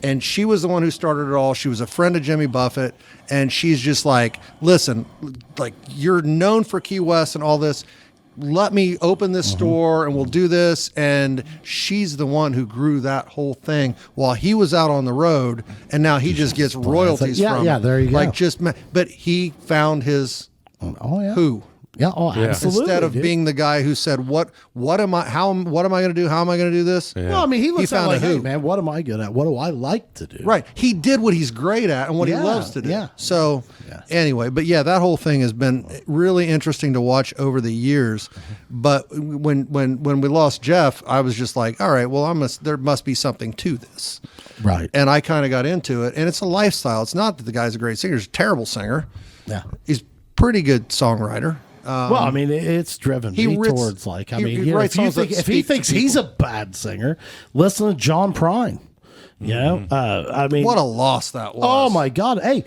and she was the one who started it all. She was a friend of Jimmy Buffett, and she's just like, listen, like, you're known for Key West and all this. Let me open this store and we'll do this. And she's the one who grew that whole thing while he was out on the road. And now he just gets royalties from it. there you go. Like but he found his who. Yeah, absolutely. Instead of being the guy who said, what am I going to do? How am I going to do this? Yeah. No, I mean, he looks at it like, a who. hey, man, what am I good at? What do I like to do? Right. He did what he's great at and what he loves to do. Yeah. So anyway, but yeah, that whole thing has been really interesting to watch over the years. But when we lost Jeff, I was just like, all right, well, there must be something to this. Right. And I kind of got into it. And it's a lifestyle. It's not that the guy's a great singer. He's a terrible singer. Yeah. He's a pretty good songwriter. Well, I mean, it's driven me towards like, I mean, if he thinks he's a bad singer, listen to John Prine. You know, I mean, what a loss that was. Oh my God! Hey,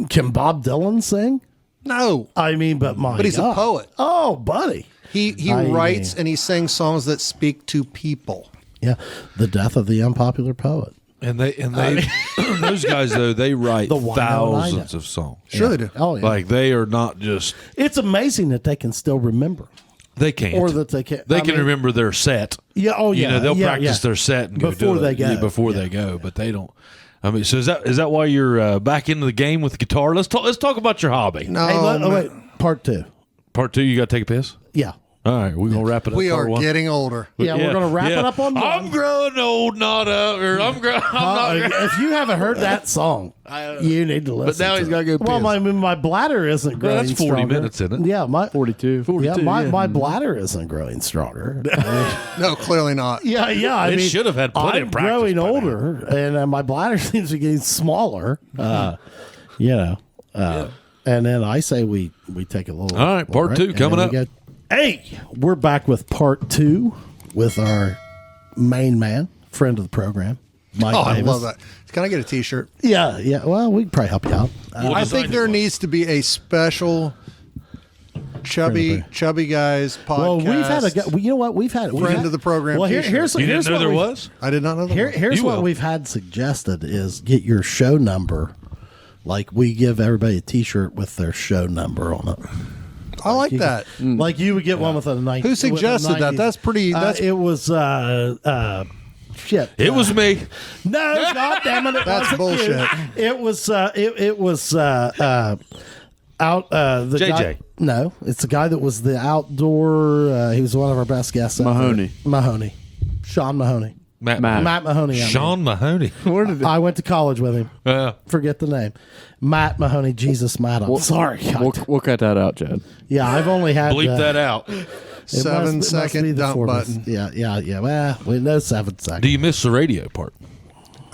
can Bob Dylan sing? No, I mean, but he's a poet. Oh, buddy, he writes and he sings songs that speak to people. Yeah, the death of the unpopular poet. And they those guys though, they write thousands of songs. Sure they do. Oh yeah. Like they are not just. It's amazing that they can still remember. They can't. Or that they can't. They can remember their set. Yeah. Oh yeah. You know, they'll practice their set and go before do they it. go. Yeah, before they go, but they don't. I mean, so is that why you're back into the game with the guitar? Let's talk about your hobby. No, hey, wait. Part two. Part two. You got to take a piss. Yeah. All right, we're gonna wrap it up. We are one. getting older. Yeah, we're gonna wrap it up on one. I'm growing old, not up. Or I'm not. If you haven't heard that song, you need to listen. But now he's got to go piss. Well, my bladder isn't growing. That's 40 stronger. minutes, isn't it? Yeah, 42. Yeah, my bladder isn't growing stronger. No, clearly not. Yeah. I It mean, should have had plenty I'm of practice growing by now. older, and my bladder seems to be getting smaller. And then I say we take a little. All right, part two coming up. Hey, we're back with part two with our main man, friend of the program, Mike I Davis. love that. Can I get a T-shirt? Yeah. Well, we can probably help you out. I think there needs to be a special Chubby guys podcast. Well, we've had a guy. You know what? We've had Friend of the program Well, t-shirt. here's You didn't know what there we've- was? I did not know that. Here's You what will. we've had suggested is get your show number. Like we give everybody a T-shirt with their show number on it. I like that. Like you would get one with a 19. Who suggested that? That's pretty. That's it was shit. It was me. No, God damn it! That's bullshit. It was it was out the JJ. guy. No, it's the guy that was the outdoor. He was one of our best guests. Mahoney. Sean Mahoney. Matt Mahoney. Sean Mahoney. Where did I went to college with him. Forget the name. Matt Mahoney. Jesus, Matt. I'm sorry. we'll cut that out, Chad. Yeah, I've only had Bleep that out. 7 must be second the dump four of us. button. Yeah. Well, we know 7 seconds. Do you miss the radio part?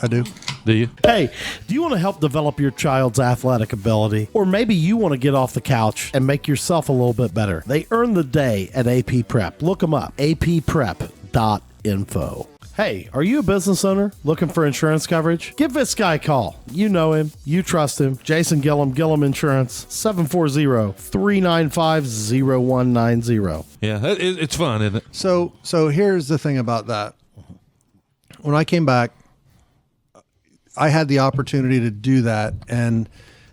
I do. Do you? Hey, do you want to help develop your child's athletic ability? Or maybe you want to get off the couch and make yourself a little bit better. They earn the day at AP Prep. Look them up. apprep.info. Hey, are you a business owner looking for insurance coverage? Give this guy a call. You know him. You trust him. Jason Gillum, Gillum Insurance, 740-395-0190. Yeah, it's fun, isn't it? So here's the thing about that. When I came back, I had the opportunity to do that, and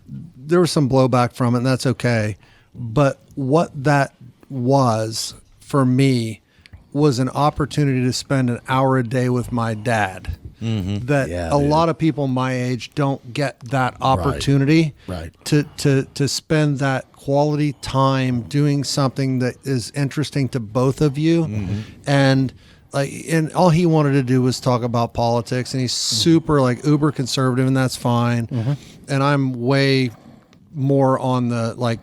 there was some blowback from it, and that's okay. But what that was for me was an opportunity to spend an hour a day with my dad. That a lot of people my age don't get that opportunity to spend that quality time doing something that is interesting to both of you. And all he wanted to do was talk about politics, and he's super uber conservative, and that's fine. And I'm way more on the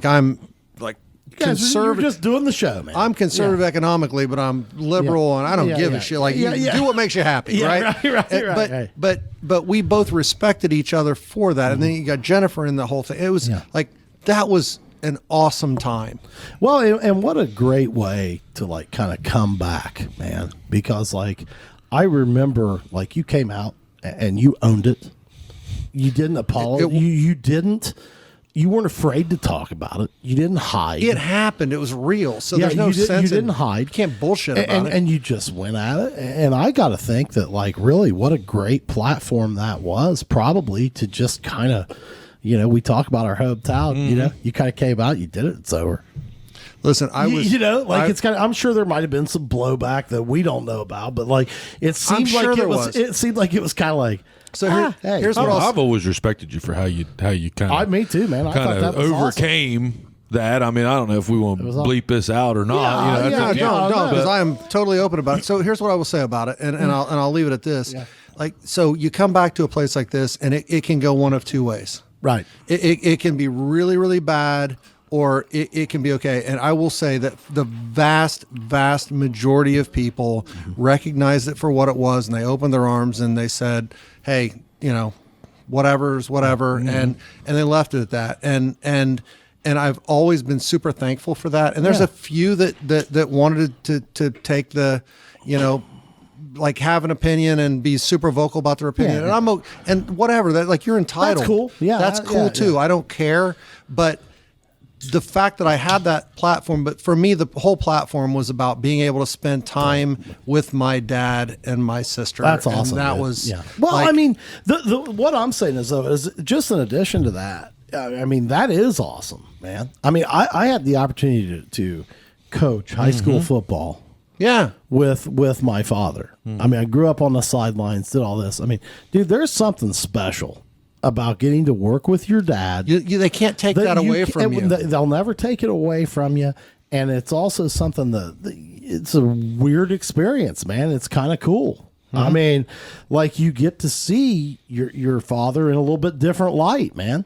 I'm conservative. You're just doing the show, man. I'm conservative economically, but I'm liberal, and I don't give a shit. You do what makes you happy, right? Right. But we both respected each other for that, and then you got Jennifer in the whole thing. It was that was an awesome time. Well, and what a great way to kind of come back, man. Because I remember you came out and you owned it. You didn't apologize. You didn't You weren't afraid to talk about it. You didn't hide. It happened. It was real. So there's no sense. You didn't hide. You can't bullshit about it. And you just went at it. And I got to think that, like, really, what a great platform that was, probably to just kind of, we talk about our hometown, you kind of came out, you did it, it's over. Listen, it's kind of, I'm sure there might have been some blowback that we don't know about, but like, it seemed it seemed like it was kind of like, so here's what I've always respected you for how you kind of me too, man. I thought that was overcame awesome. That. I mean, I don't know if we want to bleep this out or not. No, because I am totally open about it. So here's what I will say about it, and I'll leave it at this. Yeah. Like, so you come back to a place like this, and it can go one of two ways. Right. It can be really, really bad, or it can be okay. And I will say that the vast, vast majority of people recognized it for what it was, and they opened their arms and they said, hey, whatever's whatever, and they left it at that. And I've always been super thankful for that. And there's a few that wanted to take the, like, have an opinion and be super vocal about their opinion. And whatever, that, like, you're entitled. That's cool. Yeah. That's cool too. I don't care. But the fact that I had that platform, but for me, the whole platform was about being able to spend time with my dad and my sister. That's awesome. And that was, well, I mean, what I'm saying is, though, is just in addition to that, I mean, that is awesome, man. I mean, I had the opportunity to coach high school football. Yeah. With my father. I mean, I grew up on the sidelines, did all this. I mean, dude, there's something special about getting to work with your dad. They can't take that away from you. They'll never take it away from you. And it's also something it's a weird experience, man. It's kind of cool. I mean, like, you get to see your father in a little bit different light, man.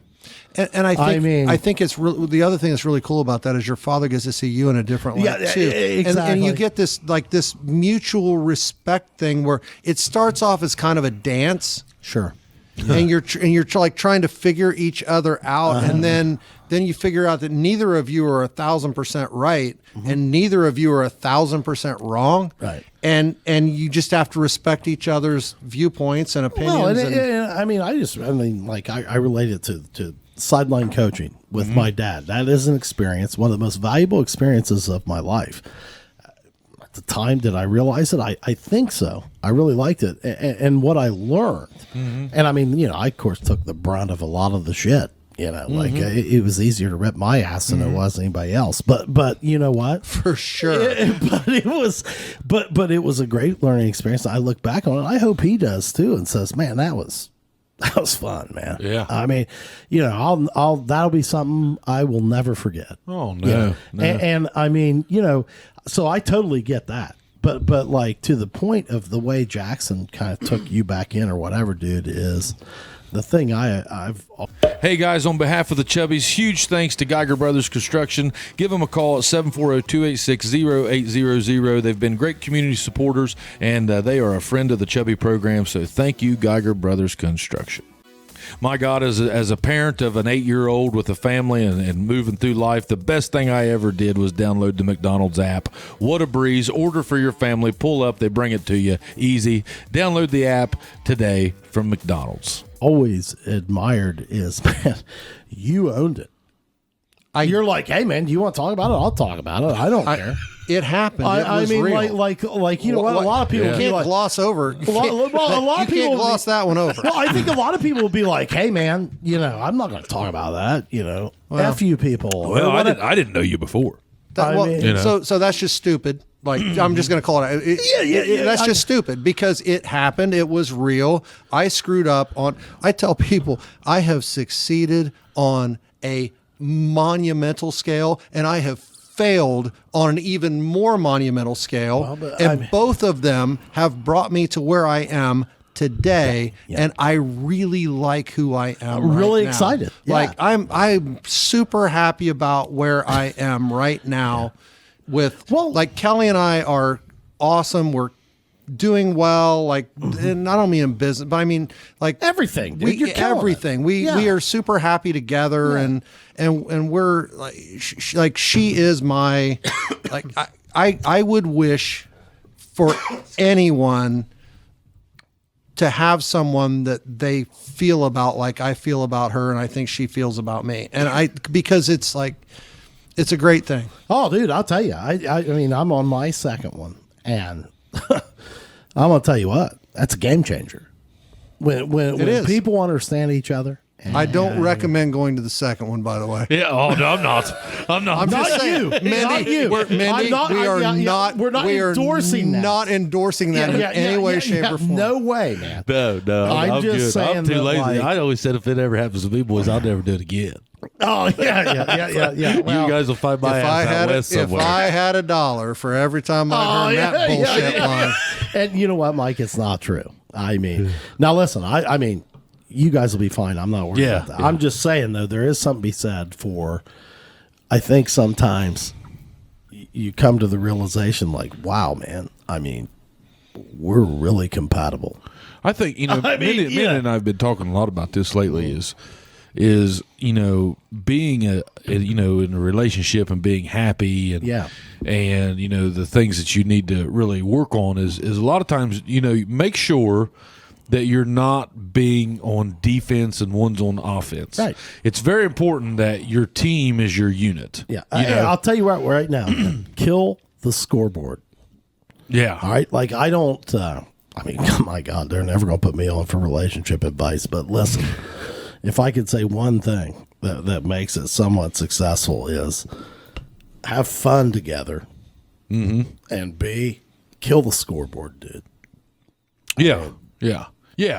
And I think it's the other thing that's really cool about that is your father gets to see you in a different light too. Exactly. And you get this mutual respect thing where it starts off as kind of a dance. Sure. And you're like trying to figure each other out, and then you figure out that neither of you are 1,000% right, and neither of you are 1,000% wrong. Right. And you just have to respect each other's viewpoints and opinions. I relate it to sideline coaching with my dad. That is an experience, one of the most valuable experiences of my life. At the time, did I realize it? I think so. I really liked it. And what I learned, and I mean, I, of course, took the brunt of a lot of the shit. Like, it was easier to rip my ass than it was anybody else. But you know what? For sure. But it was a great learning experience. I look back on it. I hope he does too, and says, "Man, that was fun, man." Yeah. I mean, that'll be something I will never forget. Oh no. And I mean, so I totally get that. But like, to the point of the way Jackson kind of took you back in or whatever, dude, is the thing I've. Hey guys, on behalf of the Chubbies, huge thanks to Geiger Brothers Construction. Give them a call at 740-286-0800. They've been great community supporters, and they are a friend of the Chubby program. So thank you, Geiger Brothers Construction. My God, as a parent of an 8-year-old with a family and moving through life, the best thing I ever did was download the McDonald's app. What a breeze. Order for your family. Pull up. They bring it to you. Easy. Download the app today from McDonald's. Always admired is, man, you owned it. You're like, hey, man, do you want to talk about it? I'll talk about it. I don't care. It happened. I mean, real. like what? A lot of people can't gloss over. A lot of people can't gloss that one over. Well, I think a lot of people will be like, "Hey, man, I'm not going to talk about that." F you people. Well, I didn't know you before. So that's just stupid. Like, I'm just going to call it. That's just stupid because it happened. It was real. I screwed up on. I tell people I have succeeded on a monumental scale, and I have failed on an even more monumental scale, both of them have brought me to where I am today, and I really like who I am. Really now. Excited. Like, I'm super happy about where I am right now. Like, Kelly and I are awesome. We're doing well, like, and I don't mean in business, but I mean like everything. Dude, everything. We are super happy together, and we're like, she is my like I would wish for anyone to have someone that they feel about like I feel about her, and I think she feels about me, because it's like it's a great thing. Oh, dude, I'll tell you. I mean, I'm on my second one, and I'm gonna tell you what, that's a game changer. When people understand each other. I don't recommend going to the second one, by the way. Yeah. Oh no, I'm not. I'm just saying, Mindy, we're not endorsing that. Not endorsing that in any way, shape, or form. No way, man. No. I'm just good. saying I'm too that, lazy. like- I always said if it ever happens to me, boys, I'll never do it again. Oh yeah. Well, you guys will find my ass out west somewhere. If I had $1 for every time I heard that bullshit line, and you know what, Mike? It's not true. I mean, now listen. I mean, you guys will be fine. I'm not worried about that. I'm just saying though, there is something to be said for. I think sometimes you come to the realization, like, wow, man. I mean, we're really compatible. I think Mindy and I have been talking a lot about this lately. Is being in a relationship and being happy and the things that you need to really work on is a lot of times make sure that you're not being on defense and one's on offense. Right. It's very important that your team is your unit. Yeah. I'll tell you right now, kill the scoreboard. Yeah. All right. Like I don't. I mean, my God, they're never going to put me on for relationship advice. But listen. If I could say one thing that makes it somewhat successful is have fun together, and B, kill the scoreboard, dude. Yeah.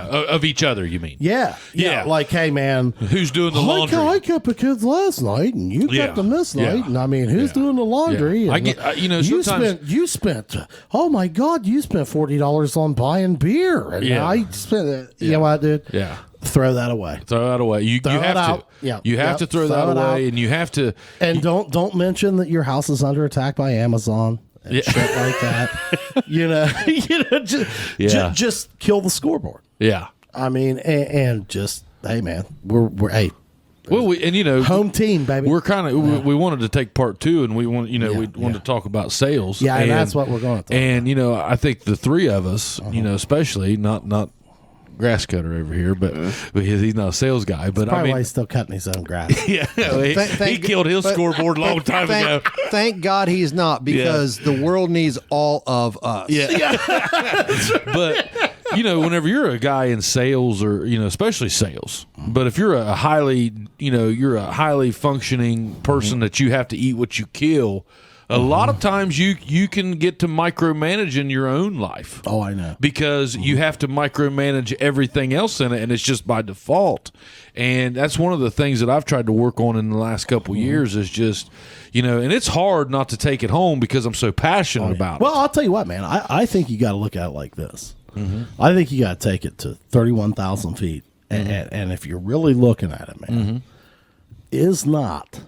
Of each other, you mean? Yeah. Like, hey, man, who's doing the laundry? I kept the kids last night, and you kept them this night, and I mean, who's doing the laundry? Yeah. And, I get, sometimes you spent. Oh my God, you spent $40 on buying beer, and I spent. You know what, dude? Yeah. Throw that away. Throw that away. You have to. Yeah. You have to throw that away, and you have to. And don't mention that your house is under attack by Amazon and shit like that. Just kill the scoreboard. Yeah. I mean, and just hey, man, we're hey. Well, home team, baby. We're kind of we wanted to take part 2, and we want we wanted to talk about sales. Yeah, and that's what we're going to. And I think the three of us, especially not grass cutter over here, but because he's not a sales guy. But probably I mean, why he's still cutting his own grass. he killed his scoreboard a long time ago. Thank God he's not, because the world needs all of us. Yeah. But whenever you're a guy in sales, or especially sales, but if you're a highly functioning person that you have to eat what you kill. A lot of times you can get to micromanage in your own life. Oh, I know. Because you have to micromanage everything else in it, and it's just by default. And that's one of the things that I've tried to work on in the last couple of years is just, and it's hard not to take it home because I'm so passionate about it. Well, I'll tell you what, man. I think you got to look at it like this. I think you got to take it to 31,000 feet. And if you're really looking at it, man, is not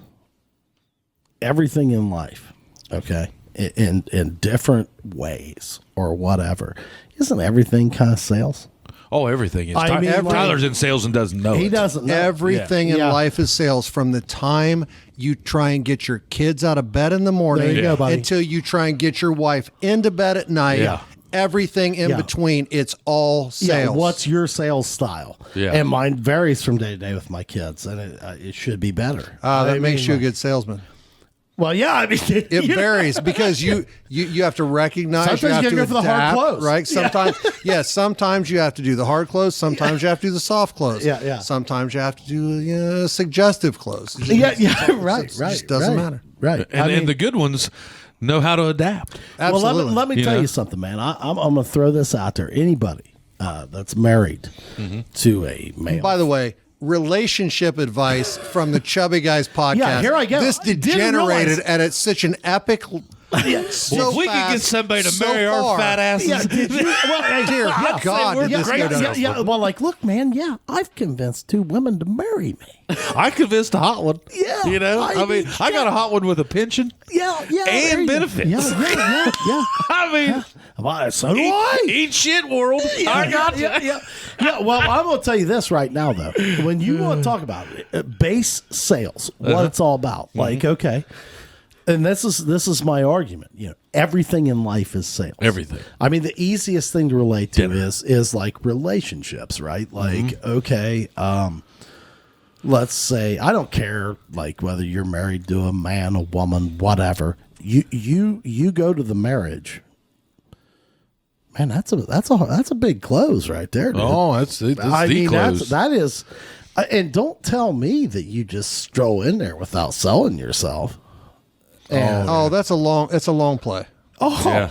everything in life, okay, in different ways or whatever, isn't everything kind of sales? Oh, everything is. Tyler's in sales and doesn't know. He doesn't know. Everything in life is sales, from the time you try and get your kids out of bed in the morning there you go, buddy, until you try and get your wife into bed at night. Yeah. Everything in between, it's all sales. Yeah, what's your sales style? Yeah. And mine varies from day to day with my kids, and it should be better. That makes you a good salesman. Well, yeah, I mean, it varies because you have to recognize. Sometimes you have to go for the hard close, right? Sometimes, sometimes you have to do the hard close. Sometimes you have to do the soft close. Yeah. Sometimes you have to do suggestive close. Right. It just doesn't matter. Right. And the good ones know how to adapt. Absolutely. Well, let me tell you something, man. I'm going to throw this out there. Anybody that's married to a male. By the way, relationship advice from the Chubby Guys podcast. Yeah, here I go. This degenerated, and it's such an epic. If we could get somebody to marry our fat asses. Dear God, well, like, look, man, I've convinced 2 women to marry me. I convinced a hot one. Yeah, I got a hot one with a pension. And benefits. Yeah. I mean, well, so do I. Eat shit, world. I got you. Yeah. Well, I'm going to tell you this right now, though. When you want to talk about base sales, what it's all about, like, okay. And this is my argument. Everything in life is sales. Everything. I mean, the easiest thing to relate to is like relationships, right? Like, okay, let's say I don't care like whether you're married to a man, a woman, whatever. You go to the marriage. Man, that's a big close right there, dude. Oh, that's the close. That is, and don't tell me that you just stroll in there without selling yourself. And, that's a long play. Oh, yeah.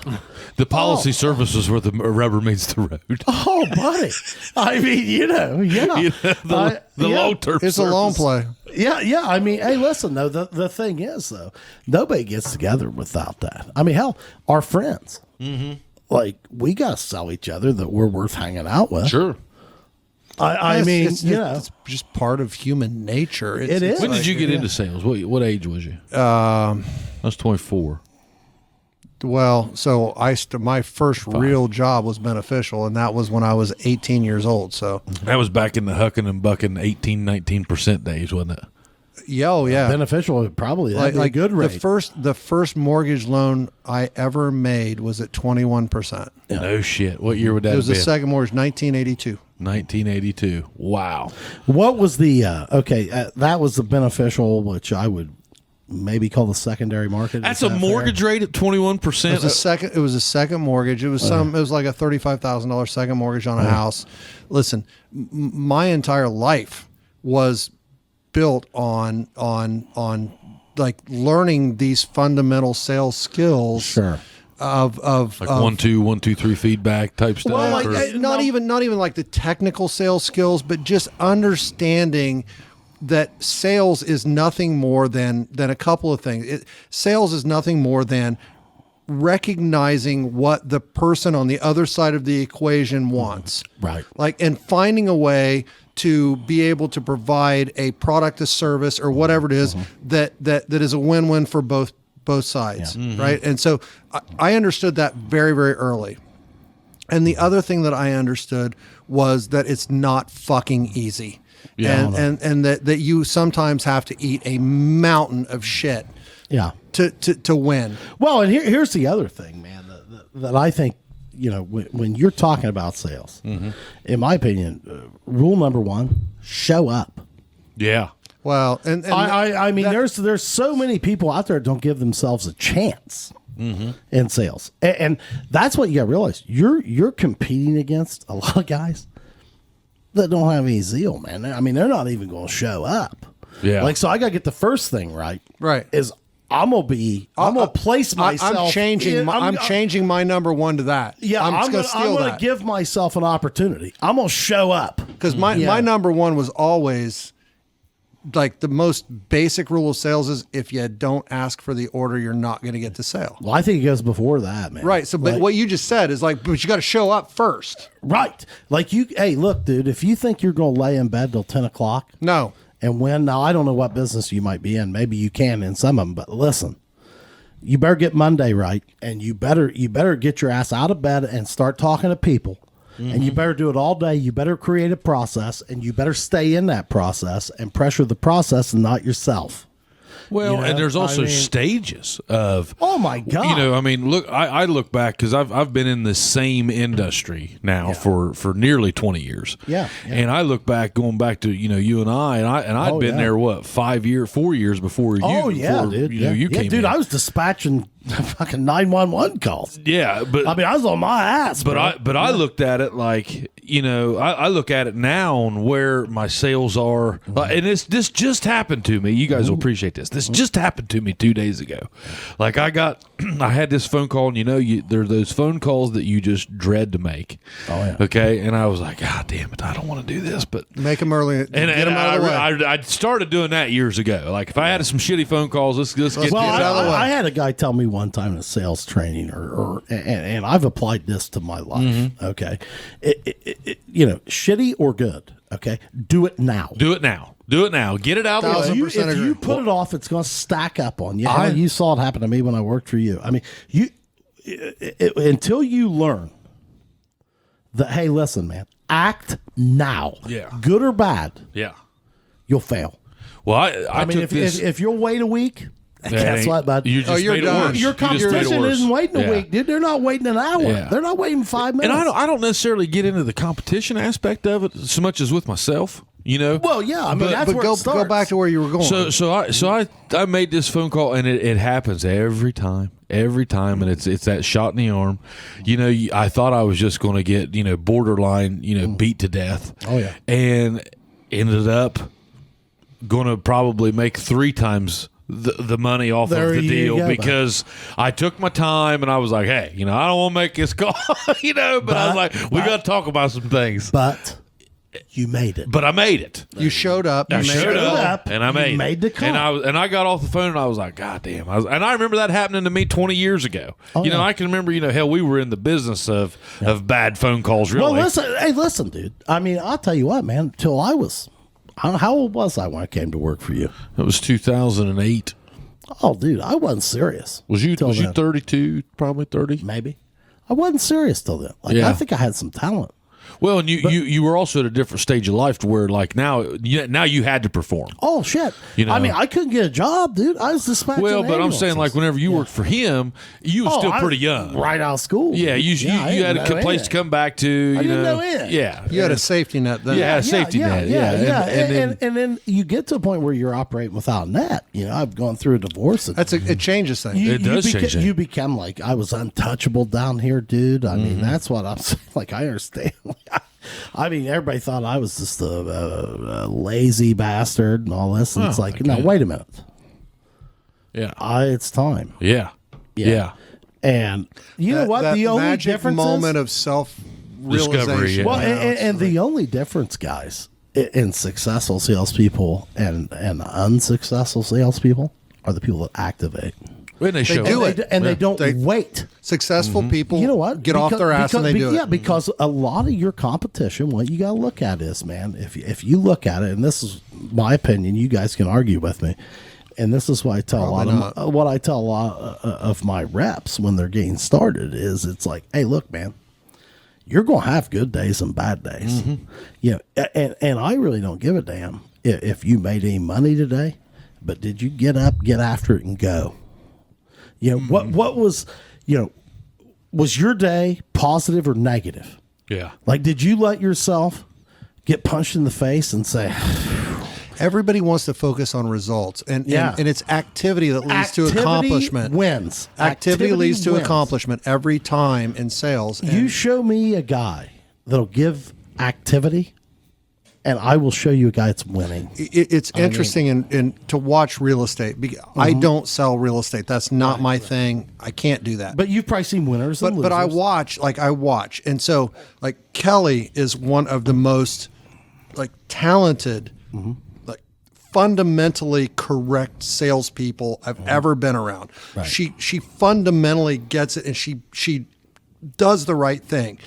The policy service is where the rubber meets the road. Oh, buddy. I mean, the long term. It's a long play. Yeah. I mean, hey, listen though. The thing is though, nobody gets together without that. I mean, hell, our friends. Mm-hmm. Like we gotta sell each other that we're worth hanging out with. Sure. I mean, it's just part of human nature. It is. When did you get into sales? What age was you? I was 24. Well, so my first real job was beneficial, and that was when I was 18 years old. So that was back in the hucking and bucking 18-19% days, wasn't it? Yeah, oh yeah. Beneficial, probably like a good rate. The first mortgage loan I ever made was at 21%. Yeah. No shit. What year would that? It was have the been? second mortgage, 1982. 1982. Wow. What was the that was the beneficial, which I would maybe call the secondary market. That's a mortgage rate at 21%. It was a second mortgage. It was it was like a $35,000 second mortgage on a house. Listen, my entire life was built on like learning these fundamental sales skills. Sure. Of like 1, 2, 1, 2, 3 feedback type stuff. Well, like, not even like the technical sales skills, but just understanding that sales is nothing more than a couple of things. Sales is nothing more than recognizing what the person on the other side of the equation wants. Right. Like, and finding a way to be able to provide a product, a service, or whatever it is that is a win-win for both sides. Yeah. Right. And so I understood that very, very early. And the other thing that I understood was that it's not fucking easy. Yeah, and that you sometimes have to eat a mountain of shit. Yeah. To win. Well, and here's the other thing, man, that I think, when you're talking about sales, in my opinion, rule number one, show up. Yeah. Well, and I mean, there's so many people out there that don't give themselves a chance in sales, and that's what you got to realize. You're competing against a lot of guys that don't have any zeal, man. I mean, they're not even going to show up. Yeah. Like, so I got to get the first thing right. Right. Is I'm gonna place myself. I'm changing my number one to that. Yeah, I'm gonna give myself an opportunity. I'm gonna show up because my number one was always like the most basic rule of sales is if you don't ask for the order, you're not going to get the sale. Well, I think it goes before that, man. Right. So, but what you just said is like, but you got to show up first. Right. Like hey, look, dude, if you think you're going to lay in bed till 10 o'clock. No. And now I don't know what business you might be in. Maybe you can in some of them, but listen, you better get Monday right. And you better get your ass out of bed and start talking to people. And you better do it all day. You better create a process, and you better stay in that process and pressure the process and not yourself. Well, and there's also stages of. Oh my God! I mean, look, I look back because I've been in the same industry now for nearly 20 years. Yeah, and I look back, going back to you and I'd been there 4 years before you. Oh yeah, dude. You came dude. in. I was dispatching fucking 911 calls. Yeah, but I mean, I was on my ass. But I looked at it like I look at it now on where my sales are, and this just happened to me. You guys will appreciate this. This just happened to me 2 days ago. Like I had this phone call, and there are those phone calls that you just dread to make. Oh yeah. Okay, and I was like, God damn it, I don't want to do this, but make them early and get them out of the way. I started doing that years ago. Like if I had some shitty phone calls, let's get this out of the way. I had a guy tell me one time in sales training, and I've applied this to my life. Okay, shitty or good. Okay, do it now. Do it now. Get it out of the way. If you put it off, it's going to stack up on you. You saw it happen to me when I worked for you. I mean, until you learn that, hey, listen, man, act now. Yeah. Good or bad. Yeah. You'll fail. Well, I mean, if you'll wait a week, And guess what, bud? You just you're made it done. worse. Your You just made it competition worse. isn't waiting a Yeah. week, dude. They're not waiting an hour. Yeah. They're not waiting 5 minutes. And I don't necessarily get into the competition aspect of it so much as with myself. You know. Well, yeah. I mean, that's But where it starts. go back to where you were going. So I made this phone call, and it happens every time, and it's that shot in the arm. You know, I thought I was just going to get borderline beat to death. Oh, yeah. And ended up going to probably make 3 times the money off There of the you deal go, because I took my time and I was like, hey, I don't want to make this call, but I was like, we got to talk about some things. But you made it. But I made it. You showed up. I You made showed it. up, and I You made the call. And I got off the phone and I was like, God damn! And I remember that happening to me 20 years ago. yeah. I can remember. Hell, we were in the business of bad phone calls. Really, Well, listen, dude. I mean, I'll tell you what, man. Till I was, how old was I when I came to work for you? it was 2008. Oh, dude, I wasn't serious. Was you till then. 32? Probably 30. Maybe. I wasn't serious till then. Like, Yeah. I think I had some talent. Well, and you were also at a different stage of life to where like now you had to perform. Oh shit! I mean, I couldn't get a job, dude. I was dispatching. Well, but I'm saying ambulances. like whenever you worked for him, you was still I pretty was young. right out of school. Yeah, I you had didn't a know place to anything. come back to. I didn't know it. Yeah, You had a safety net then. Yeah, safety net. Yeah, And then you get to a point where you're operating without a net. I've gone through a divorce. And It changes things. It does change it. You become like, I was untouchable down here, dude. I mean, that's what I'm saying. Like, I understand. I mean, everybody thought I was just a lazy bastard and all this. And it's like, no, wait a minute. Yeah. It's time. Yeah. Yeah. And you know what? That The only magic difference moment is, of self Discovery, realization. yeah. well, and the only difference, guys, in successful salespeople and unsuccessful salespeople are the people that activate. When they show do up. it. And they don't wait. Successful people, You know what? get off their ass and they do Yeah, it. because a lot of your competition, what you got to look at is, man, if you look at it, and this is my opinion, you guys can argue with me, and this is what I tell a lot of my reps when they're getting started is it's like, hey, look, man, you're going to have good days and bad days. And I really don't give a damn if you made any money today, but did you get up, get after it, and go? What was, was your day positive or negative? Yeah. Like, did you let yourself get punched in the face and say, Everybody wants to focus on results, and it's activity that leads to Activity accomplishment. wins. Activity leads to wins. accomplishment every time in sales. You And show me a guy that'll give activity, and I will show you a guy that's winning. it's interesting in to watch real estate. I don't sell real estate. That's not my thing. I can't do that. But you've probably seen winners and But I losers. watch, and so like Kelly is one of the most like talented, like fundamentally correct salespeople I've ever been around. Right. She fundamentally gets it, and she does the right thing.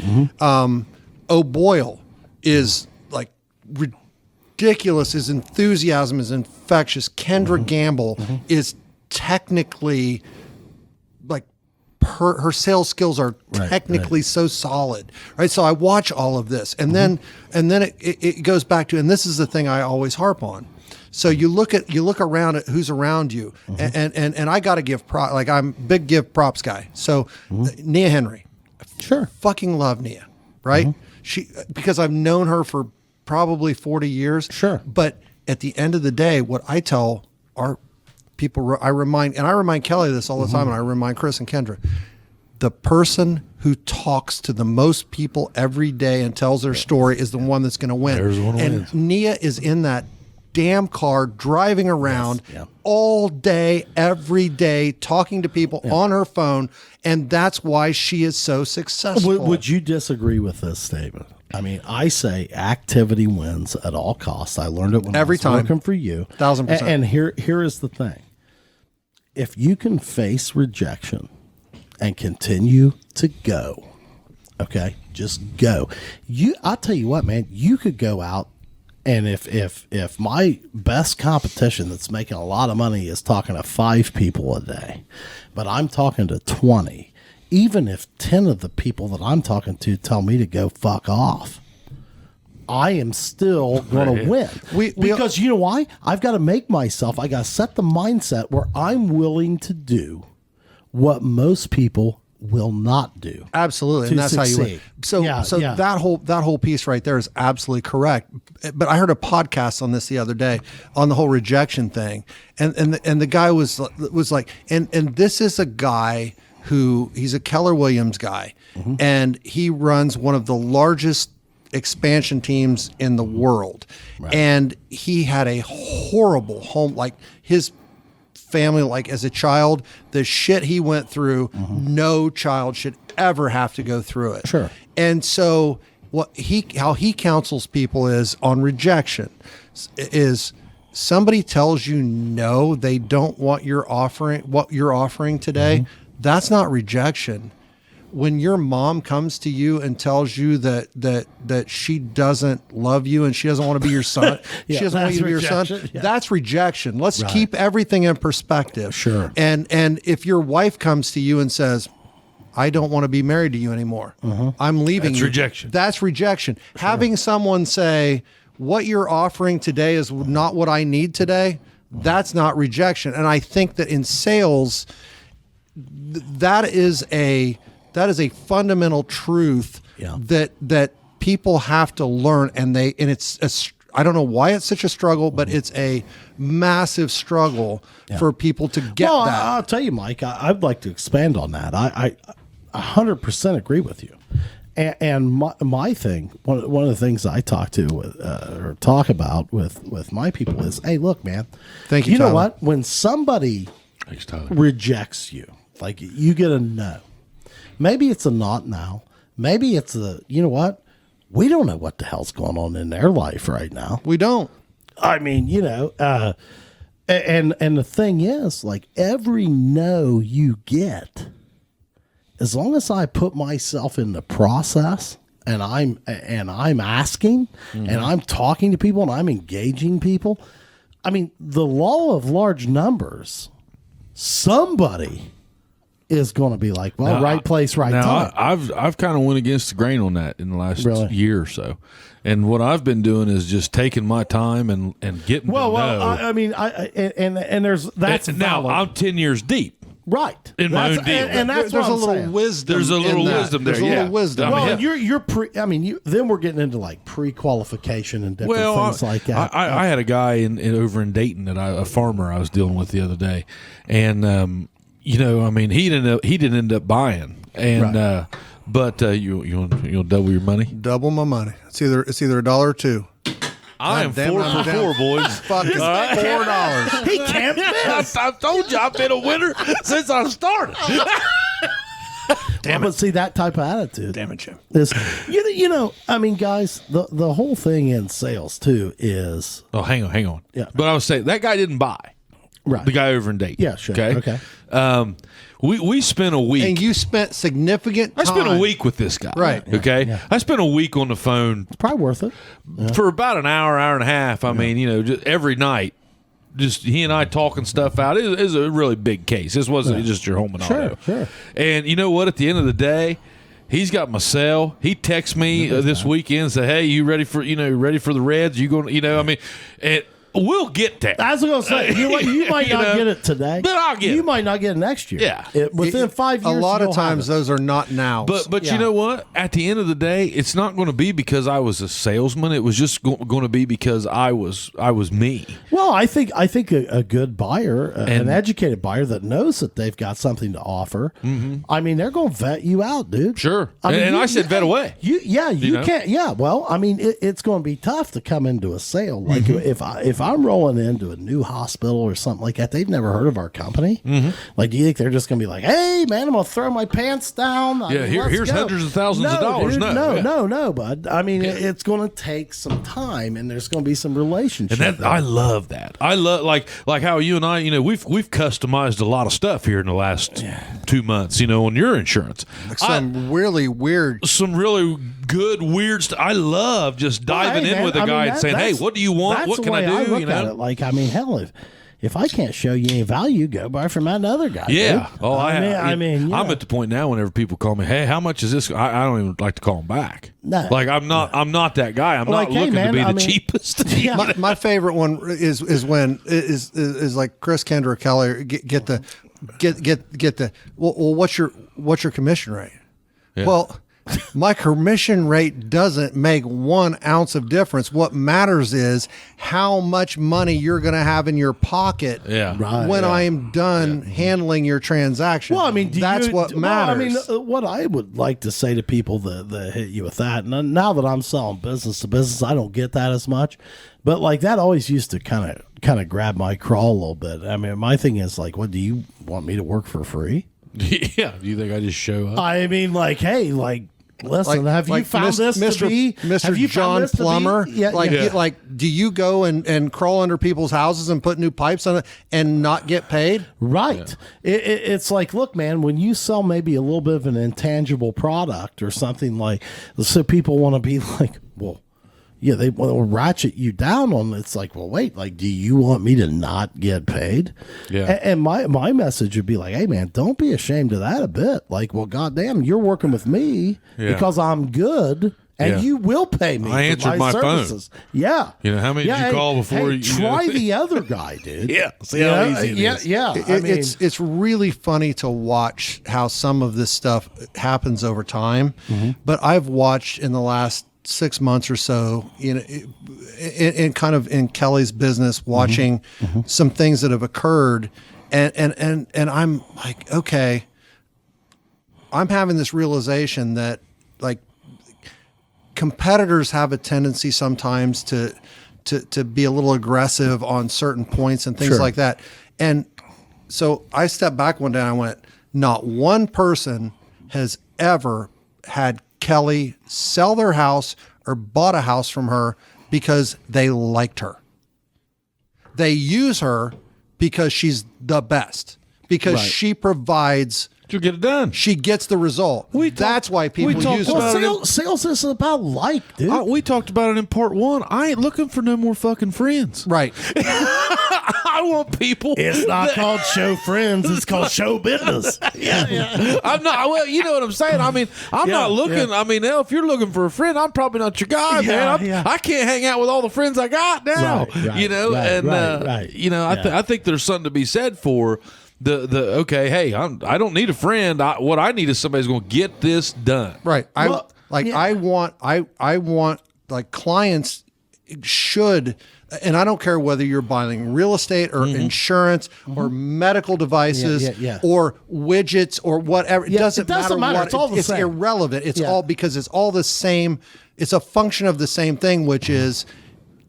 O'Boyle is like ridiculous. His enthusiasm is infectious. Kendra Gamble is technically like her sales skills are technically so solid, right? So I watch all of this, and then it goes back to, and this is the thing I always harp on. So you look around at who's around you, and I got to give props. Like, I'm a big give props guy. So Nia Henry, Sure. fucking love Nia, right? Because I've known her for probably 40 years. Sure. But at the end of the day, what I tell our people, I remind Kelly this all the time, and I remind Chris and Kendra, the person who talks to the most people every day and tells their story is the one that's going to win. There's one who and wins. Nia is in that damn car driving around all day, every day, talking to people on her phone, and that's why she is so successful. Would you disagree with this statement? I mean, I say activity wins at all costs. I learned it when Every I was time. working for you. 1000%. And here is the thing. If you can face rejection and continue to go, okay, just go. I'll tell you what, man, you could go out, and if my best competition that's making a lot of money is talking to 5 people a day, but I'm talking to 20, even if 10 of the people that I'm talking to tell me to go fuck off, I am still going to win. Because you know why? I've got to make myself, I got to set the mindset where I'm willing to do what most people will not do. Absolutely. And that's succeed. how you win. So that whole piece right there is absolutely correct. But I heard a podcast on this the other day on the whole rejection thing. And the guy was like, and this is a guy who, he's a Keller Williams guy, and he runs one of the largest expansion teams in the world. Right. And he had a horrible home, like his family, like as a child, the shit he went through, no child should ever have to go through it. Sure. And so how he counsels people is on rejection is somebody tells you no, they don't want what you're offering today. That's not rejection. When your mom comes to you and tells you that she doesn't love you and she doesn't want to be your son, she doesn't want you to be your son, that's rejection. Let's keep everything in perspective. Sure. And if your wife comes to you and says, I don't want to be married to you anymore, I'm leaving you. Rejection. That's rejection. Sure. Having someone say, what you're offering today is not what I need today, that's not rejection. And I think that in sales, that is a fundamental truth that people have to learn, and it's I don't know why it's such a struggle, but it's a massive struggle for people to get that. I'll tell you, Mike, I'd like to expand on that. I 100% agree with you. And my thing, one of the things I talk about with my people is, hey, look, man, thank you. You Tyler. know what? When somebody rejects you, like you get a no. Maybe it's a not now. Maybe it's you know what? We don't know what the hell's going on in their life right now. We don't. I mean, and the thing is, like, every no you get, as long as I put myself in the process and I'm asking and I'm talking to people and I'm engaging people, I mean, the law of large numbers, somebody is going to be like, well, now, right place, right time. I've kind of went against the grain on that in the last year or so, and what I've been doing is just taking my time and getting. Well, I mean, there's that's now I'm 10 years deep. Right. In my own deal. And that's there's what a little saying. wisdom. There's a little wisdom there. There's a little wisdom. Well, and then we're getting into like pre-qualification and different things like that. I had a guy over in Dayton a farmer I was dealing with the other day, and he didn't end up buying, and but you'll double your money. Double my money. It's either $1 or $2. I am 4 for 4, boys. Fucking $4. He can't miss. I told you I've been a winner since I started. Damn it. But see, that type of attitude. Damn it, Jim. Is, I mean, guys, the whole thing in sales, too, is... Oh, hang on. Yeah. But I was saying, that guy didn't buy. Right. The guy over in Dayton. Yeah, sure. Okay. We spent a week. And you spent significant time. I spent a week with this guy. Right. Okay. Yeah. I spent a week on the phone. It's probably worth it. For about an hour and a half. I mean, just every night, just he and I talking stuff out. It was a really big case. This wasn't just your home and auto. Sure. And you know what? At the end of the day, he's got my cell. He texts me this weekend and said, "Hey, you ready for the Reds? You going? I mean, and we'll get there." I was going to say, you know what? You might not get it today, but I'll get it. You might not get it next year. Yeah. Within 5 years. A lot of times those are not now. But you know what? At the end of the day, it's not going to be because I was a salesman. It was just going to be because I was me. Well, I think a good buyer, an educated buyer that knows that they've got something to offer. Mm-hmm. I mean, they're going to vet you out, dude. Sure. I said vet away. You can't. Yeah. Well, I mean, it's going to be tough to come into a sale. Like if I'm rolling into a new hospital or something like that, they've never heard of our company. Mm-hmm. Like, do you think they're just going to be like, "Hey, man, I'm going to throw my pants down"? Here's hundreds of thousands of dollars. Dude, no, bud. I mean, it's going to take some time, and there's going to be some relationship. And I love that. I love like how you and I, we've customized a lot of stuff here in the last 2 months. On your insurance, some really good weird stuff. I love just diving in with a guy and saying, "Hey, what do you want? What can I do?" At it. Like, I mean, hell, if I can't show you any value, go buy from that other guy. Yeah. Dude. Oh, I mean, yeah. I'm at the point now. Whenever people call me, hey, how much is this? I don't even like to call them back. No. Like I'm not that guy. I'm Like, not hey, looking man, to be I the mean- cheapest. Yeah. My favorite one is when is like Chris Kendra Kelly get the well what's your commission rate? Yeah. Well, my commission rate doesn't make 1 ounce of difference. What matters is how much money you're going to have in your pocket Yeah. Right. when I am done handling your transaction. Well, I mean, that's what matters. Well, I mean, what I would like to say to people that hit you with that, and now that I'm selling business to business, I don't get that as much. But like that always used to kind of grab my crawl a little bit. I mean, my thing is like, what do you want me to work for free? Yeah. Do you think I just show up? I mean, like, hey, like, listen, have you found this to be Mr. have you John found this to be- Plumber? Yeah, like, yeah. like, do you go and crawl under people's houses and put new pipes on it and not get paid? Right. It's like, look, man, when you sell maybe a little bit of an intangible product or something like, so people want to be like, well, yeah, they will ratchet you down on. It's like, well, wait, like, do you want me to not get paid? Yeah. And my message would be like, hey, man, don't be ashamed of that a bit. Like, well, goddamn, you're working with me Yeah. because I'm good. And Yeah. you will pay me. I for answered my phone. services. Yeah. You know, how many did you call before hey, you try know? the other guy, dude. Yeah. See how easy it yeah, is. yeah. I mean, It's really funny to watch how some of this stuff happens over time. Mm-hmm. But I've watched in the last 6 months or so, you know, in kind of in Kelly's business, watching some things that have occurred, and I'm like, okay, I'm having this realization that like competitors have a tendency sometimes to be a little aggressive on certain points and things Sure. like that. And so I stepped back one day and I went, not one person has ever had Kelly sell their house or bought a house from her because they liked her. They use her because she's the best, because Right. she provides, You get it done. she gets the result. That's why people talked use about her. well, sales is about like, dude. We talked about it in part 1. I ain't looking for no more fucking friends. Right. I want people. It's not called show friends. It's called show business. I'm not. Well, you know what I'm saying. I mean, I'm Yeah, not looking. yeah. I mean, hell, if you're looking for a friend, I'm probably not your guy, man. Yeah. I can't hang out with all the friends I got now. Right, you know, right, and right. you know, Yeah. I think there's something to be said for the okay. Hey, I don't need a friend. What I need is somebody's going to get this done. Right. Well, yeah. I want like clients should, and I don't care whether you're buying real estate or insurance or medical devices Yeah. or widgets or whatever. It Yeah, doesn't it doesn't matter. what It's all the it's same. irrelevant. It's Yeah. all because it's all the same. It's a function of the same thing, which is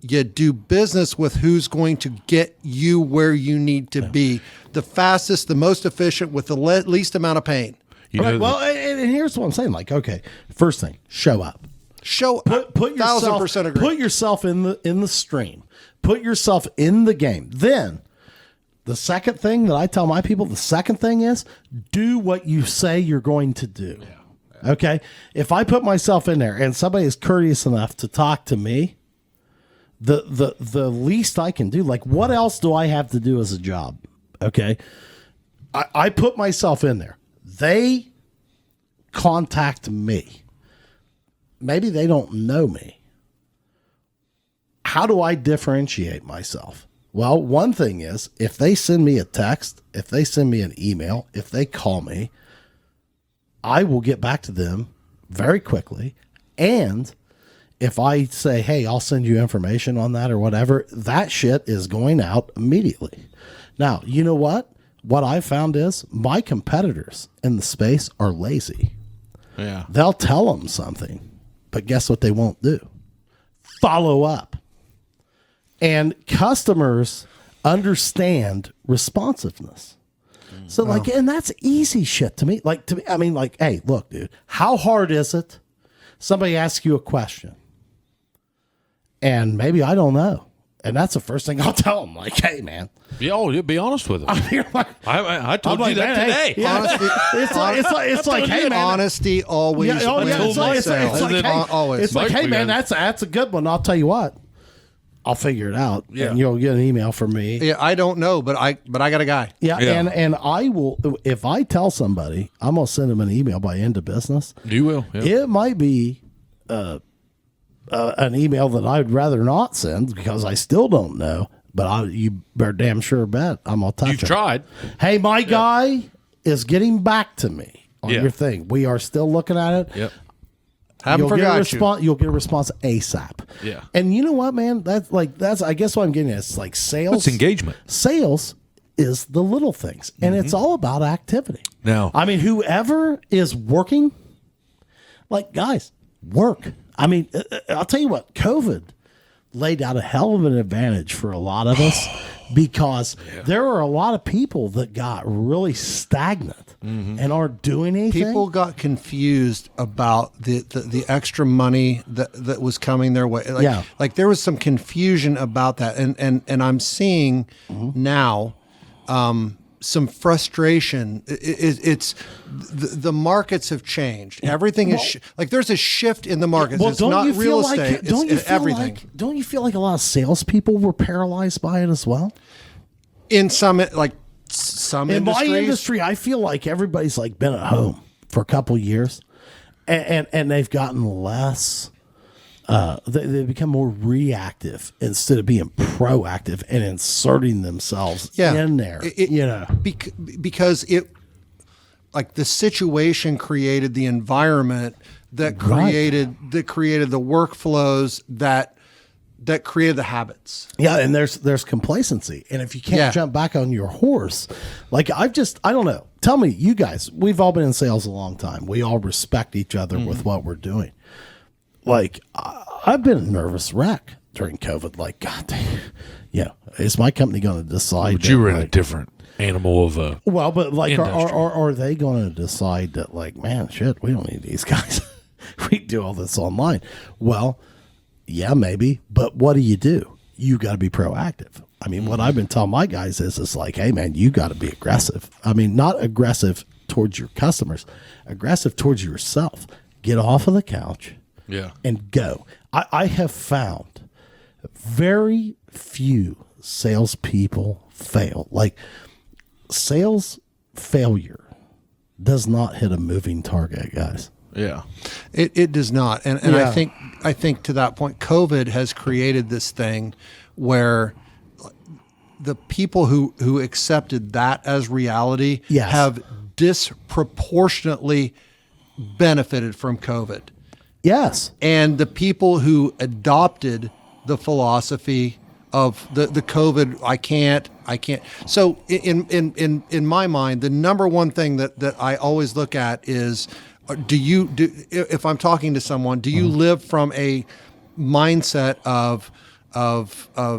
you do business with who's going to get you where you need to be the fastest, the most efficient, with the least amount of pain. You Right, know, well, and here's what I'm saying. Like, okay, first thing, show up. Put yourself 1,000% agree. Put yourself in the stream. Put yourself in the game. Then the second thing that I tell my people, the second thing is do what you say you're going to do. Okay? If I put myself in there and somebody is courteous enough to talk to me, the least I can do, like what else do I have to do as a job? Okay? I put myself in there. They contact me. Maybe they don't know me. How do I differentiate myself? Well, one thing is if they send me a text, if they send me an email, if they call me, I will get back to them very quickly. And if I say, hey, I'll send you information on that or whatever, that shit is going out immediately. Now, you know what? What I found is my competitors in the space are lazy. yeah. They'll tell them something, but guess what they won't do? Follow up. And customers understand responsiveness. So like, and that's easy shit to me. Like to me, I mean, like, hey, look, dude, how hard is it? Somebody asks you a question and maybe I don't know. And that's the first thing I'll tell them. Like, hey, man. You'll be honest with them. You're like, I told I'm you like, that man, today. hey, yeah. Honesty, it's like, hey, man. honesty always Yeah, wins. it's, I told like, myself. hey, Always. it's like, hey, Mike, man, we got- that's a good one. I'll tell you what. I'll figure it out. Yeah. And you'll get an email from me. Yeah, I don't know, but I got a guy. Yeah, Yeah. and I will, if I tell somebody, I'm going to send them an email by end of business. You will. Yeah. It might be an email that I'd rather not send because I still don't know, but you better damn sure bet I'm going to touch You've it. tried. Hey, my guy is getting back to me on Yeah. your thing. We are still looking at it. Yep. Haven't forgot you. You'll get a response ASAP. Yeah. And you know what, man? That's I guess what I'm getting at. It's like sales. It's engagement. Sales is the little things, and it's all about activity. Now, I mean, whoever is working, like guys, work. I mean, I'll tell you what, COVID laid out a hell of an advantage for a lot of us because there are a lot of people that got really stagnant and aren't doing anything. People got confused about the extra money that was coming their way. Like, like there was some confusion about that, and I'm seeing now some frustration. It's the markets have changed. Everything is like there's a shift in the markets. Well, it's not real estate. It's everything. Don't you feel like a lot of salespeople were paralyzed by it as well? In some industries. My industry, I feel like everybody's like been at home for a couple years, and they've gotten less. They become more reactive instead of being proactive and inserting themselves in there. Because it, like the situation created the environment that created the workflows that created the habits. Yeah, and there's complacency, and if you can't jump back on your horse, like I don't know. Tell me, you guys, we've all been in sales a long time. We all respect each other with what we're doing. Like, I've been a nervous wreck during COVID. Like, God damn, is my company going to decide? But you were in a different animal of a but like, industry. are they going to decide that, like, man, shit, we don't need these guys. We do all this online. Well, yeah, maybe. But what do? You got to be proactive. I mean, what I've been telling my guys is like, hey, man, you got to be aggressive. I mean, not aggressive towards your customers, aggressive towards yourself. Get off of the couch. Yeah. And go. I have found very few salespeople fail. Like, sales failure does not hit a moving target, guys. Yeah. It does not. And I think to that point, COVID has created this thing where the people who accepted that as reality have disproportionately benefited from COVID. Yes. And the people who adopted the philosophy of the COVID, I can't. So in my mind, the number one thing that I always look at is, if I'm talking to someone, do you live from a mindset of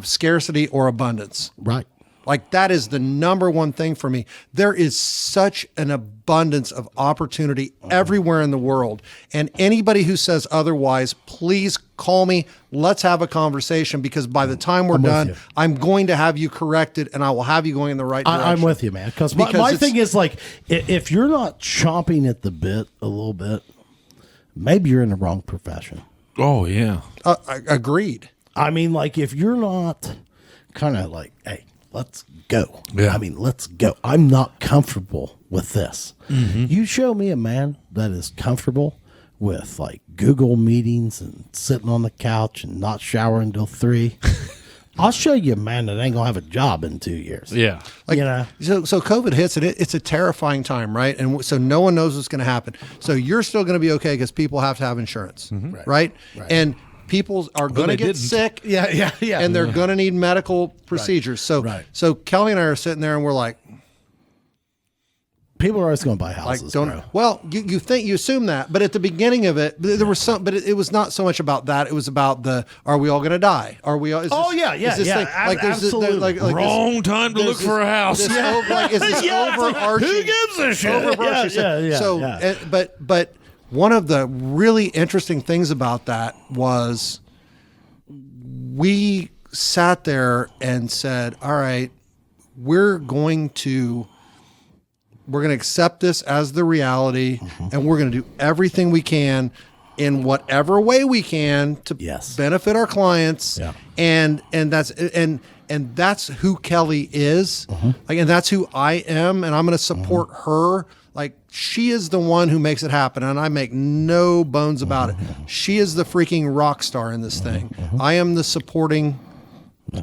scarcity or abundance? Right. Like that is the number one thing for me. There is such an abundance of opportunity everywhere in the world. And anybody who says otherwise, please call me. Let's have a conversation, because by the time we're done, I'm going to have you corrected and I will have you going in the right direction. I'm with you, man. Because my thing is, like, if you're not chomping at the bit a little bit, maybe you're in the wrong profession. Oh, yeah. Agreed. I mean, like, if you're not kind of like, hey, let's go. Yeah. I mean, let's go. I'm not comfortable with this. You show me a man that is comfortable with, like, Google meetings and sitting on the couch and not showering until 3. I'll show you a man that ain't gonna have a job in 2 years. Yeah. Like, you know? So COVID hits and it's a terrifying time, right? And so no one knows what's going to happen. So you're still going to be okay because people have to have insurance, right? And people are going to get sick. Yeah. And they're going to need medical procedures. So Kelly and I are sitting there and we're like, people are always going to buy houses. Bro. Well, you assume that, but at the beginning of it, there was some, but it was not so much about that. It was about are we all going to die? Are we all? Absolutely. Wrong time to look for a house. Is this overarching? Who gives a shit? Yeah. But one of the really interesting things about that was we sat there and said, all right, we're going to accept this as the reality, and we're going to do everything we can in whatever way we can to Yes. benefit our clients. Yeah. And that's who Kelly is. Like, and that's who I am. And I'm going to support her. Like, she is the one who makes it happen. And I make no bones about it. She is the freaking rock star in this thing. I am the supporting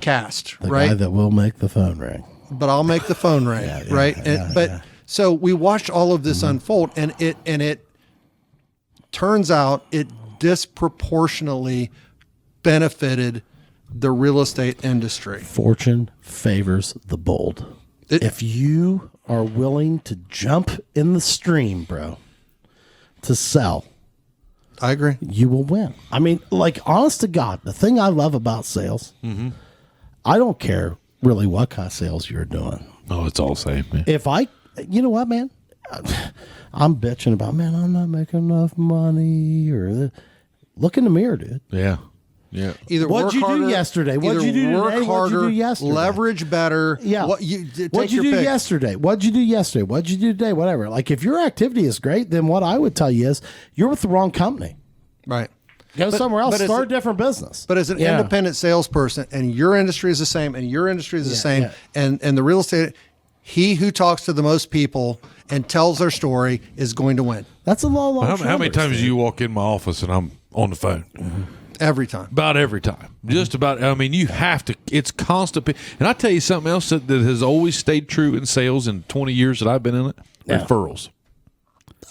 cast, The right? guy that will make the phone ring. But I'll make the phone ring, right? So we watched all of this unfold, and it turns out it disproportionately benefited the real estate industry. Fortune favors the bold. If you are willing to jump in the stream, bro, to sell, I agree. you will win. I mean, like, honest to God, the thing I love about sales, I don't care really what kind of sales you're doing. Oh, it's all the same. Man. If you know what, man, I'm bitching about, man, I'm not making enough money, look in the mirror, dude. Yeah. Yeah. Either What'd work you do harder, yesterday? What'd you do work today? harder, What'd you do yesterday? leverage better. Yeah. What'd you do yesterday? What'd you do yesterday? What'd you do today? Whatever. Like, if your activity is great, then what I would tell you is you're with the wrong company. Right. Go somewhere else. but as Start a- a different business. But as an independent salesperson, and your industry is the same, and your industry is the same, and the real estate, he who talks to the most people and tells their story is going to win That's a long How many times do you walk in my office and I'm on the phone? every time. About every time. Just about. I mean, you have to. It's constant. And I tell you something else that has always stayed true in sales in 20 years that I've been in it. Referrals.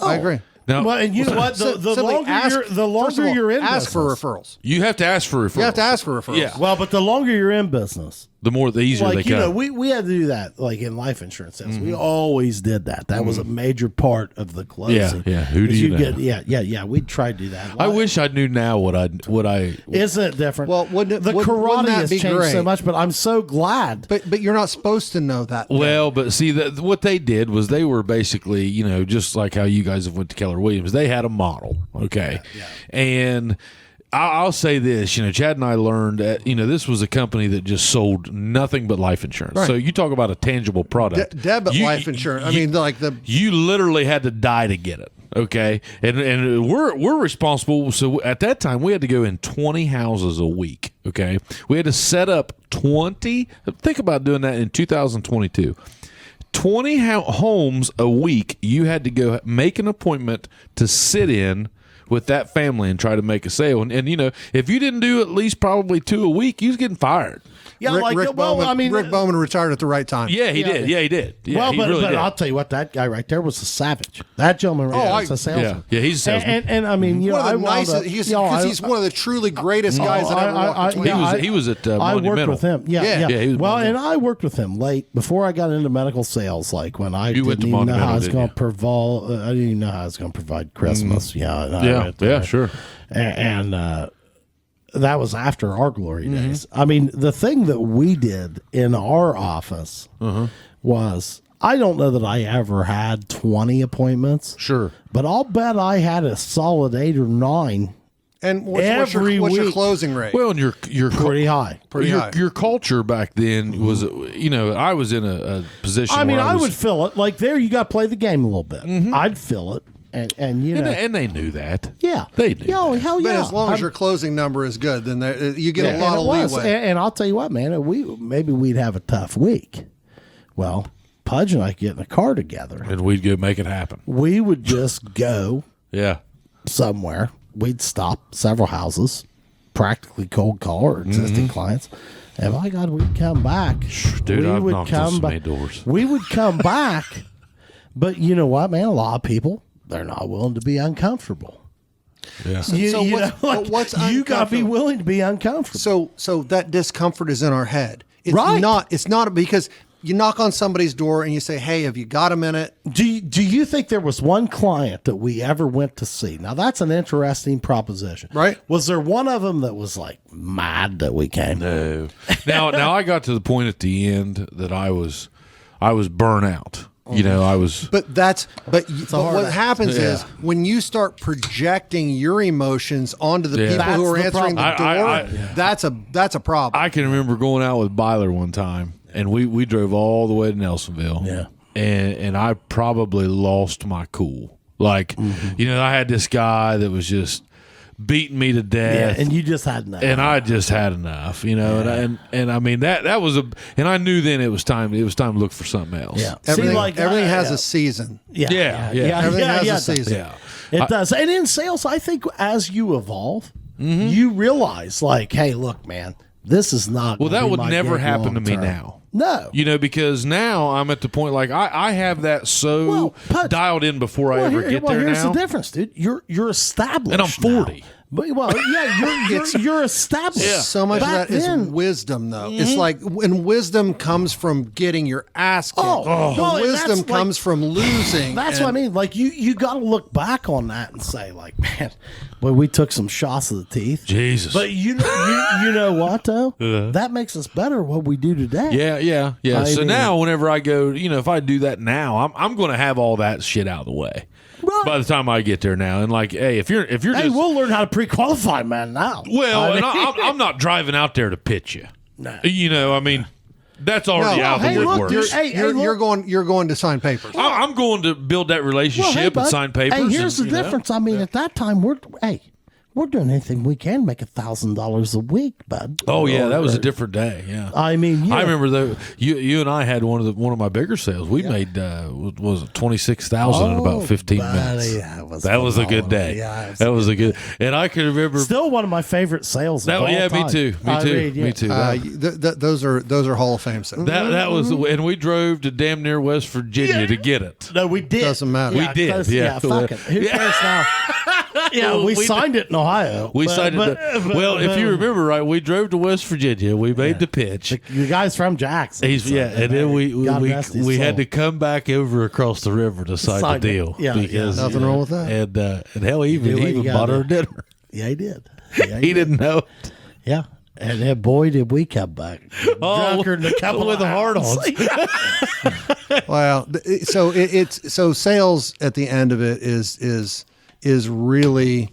I agree. Now, Well, and you know what? The Simply longer ask- you're, the first longer of all, you're in ask for business. referrals. you have to ask for referrals. You have to ask for referrals. Yeah. Well, but the longer you're in business, The easier like, they you know, come. we had to do that, like, in life insurance sales. We always did that. That was a major part of the closing. Yeah. Who do Is you know? Yeah. We'd try to do that. I wish I knew now what I. Isn't it different? Well, wouldn't the that karate has be changed great? so much, but I'm so glad. But you're not supposed to know that. Well, but see that what they did was they were basically, you know, just like how you guys have went to Keller Williams. They had a model, okay, and I'll say this, you know, Chad and I learned that, you know, this was a company that just sold nothing but life insurance. Right. So you talk about a tangible product, Debit life insurance. I mean, like you literally had to die to get it. Okay, and we're responsible. So at that time, we had to go in 20 houses a week. Okay, we had to set up 20. Think about doing that in 2022. 20 homes a week. You had to go make an appointment to sit in with that family and try to make a sale. And you know, if you didn't do at least probably 2 a week, you was getting fired. Yeah, Rick Bowman retired at the right time. Yeah, he did. Yeah, he did. Yeah, well, he but really did. I'll tell you what, that guy right there was a savage. That gentleman right there was a salesman. Yeah, he's a salesman. And I mean, you know, One of the I wound nicest. up- He's one of the truly greatest guys that ever walked between. He was at I worked Monumental. with him. Yeah. Yeah, he was Well, Monumental. and I worked with him late before I got into medical sales. Like when I You went didn't to even know how I Monumental, was didn't going you? to provide. I didn't even know how I was going to provide Christmas. Yeah. and I went there. Yeah, sure. And that was after our glory days. I mean, the thing that we did in our office was, I don't know that I ever had 20 appointments. Sure. But I'll bet I had a solid 8 or 9. And what's your Every closing week. rate? Well, and your Pretty high. your culture back then was, you know, I was in a position. I mean, where I was, would fill it. Like, there, you got to play the game a little bit. I'd fill it. And you know. and they knew that. Yeah. They knew. Yo, that. hell But yeah. as long as your closing number is good, then you get a And lot it of was. leeway. And I'll tell you what, man, maybe we'd have a tough week. Well, Pudge and I get in a car together. And we'd go make it happen. We would just go Yeah. somewhere. We'd stop several houses, practically cold call our existing clients. And by God, we'd come back. Dude, we I've would knocked on come so back. many doors. We would come back. But you know what, man? A lot of people, they're not willing to be uncomfortable. Yeah. You got to be willing to be uncomfortable. So that discomfort is in our head. It's Right. not. It's not because you knock on somebody's door and you say, "Hey, have you got a minute?" Do you think there was one client that we ever went to see? Now, that's an interesting proposition. Right. Was there one of them that was like mad that we came? No. Now I got to the point at the end that I was burnt out. You know, I was. But what happens Yeah. is when you start projecting your emotions onto the Yeah. people who are That's the answering the door, problem. that's a problem. I can remember going out with Byler one time, and we drove all the way to Nelsonville. Yeah. And I probably lost my cool. Like, you know, I had this guy that was just, beating me to death. and you just had enough. And I just had enough, and I mean that was and I knew then it was time to look for something else. Yeah. Everything, See, everything has a season. Yeah. Everything has a season. Yeah. It does. And in sales, I think as you evolve, you realize, like, hey, look, man, this is not. Well, gonna that be would my never gig happen to me long-term. now. No. Because now I'm at the point like I have that Well, Pudge, dialed in before I ever get there here's now. the difference, dude. You're established, And I'm 40. now. But you're established. So much Back of that is then, wisdom, though. It's like when wisdom comes from getting your ass kicked. Oh, no, and Wisdom that's comes from losing. That's what I mean. Like you got to look back on that and say, like, man, boy, we took some shots of the teeth. Jesus. But you know what though? That makes us better what we do today. Yeah. I So mean- now, whenever I go, if I do that now, I'm going to have all that shit out of the way Right. by the time I get there now. And like, hey, if you're Hey, just we'll learn how to pre-qualify, man. Now, I'm not driving out there to pitch you. No. I mean, that's already No, out of hey, the look, woodwork. dude, hey, you're look. going to sign papers. I'm going to build that Well, relationship hey, and bud, sign papers. Hey, here's and, the difference. I mean, at that time, we're doing anything we can make $1,000 a week, bud. Oh yeah, that was a different day. Yeah. I mean, I remember you and I had one of my bigger sales. We made was it 26,000 in about 15 minutes. That was a good day. Yeah, that was a good. And I can remember. Still one of my favorite sales. Of all Me time. too. I mean, Me too. Those are Hall of Fame sales. That was, and we drove to damn near West Virginia to get it. No, we did. Doesn't matter. We did, 'cause- yeah. Fuck it. Who cares now? Yeah, we signed it in Ohio. We but- signed but- it. but- Well, if but- you remember right, we drove to West Virginia. We made the pitch. the guy's from Jackson. And then God rest his we had soul. to come back over across the river to sign the Sign it. deal. Yeah, because Nothing wrong with that. And hell, he do what you even gotta bought her do. dinner. Yeah, he did. Yeah, He didn't know. Yeah. And then, boy, did we come back drunker than a couple with of the hard-ons. Well, so sales at the end of it is really,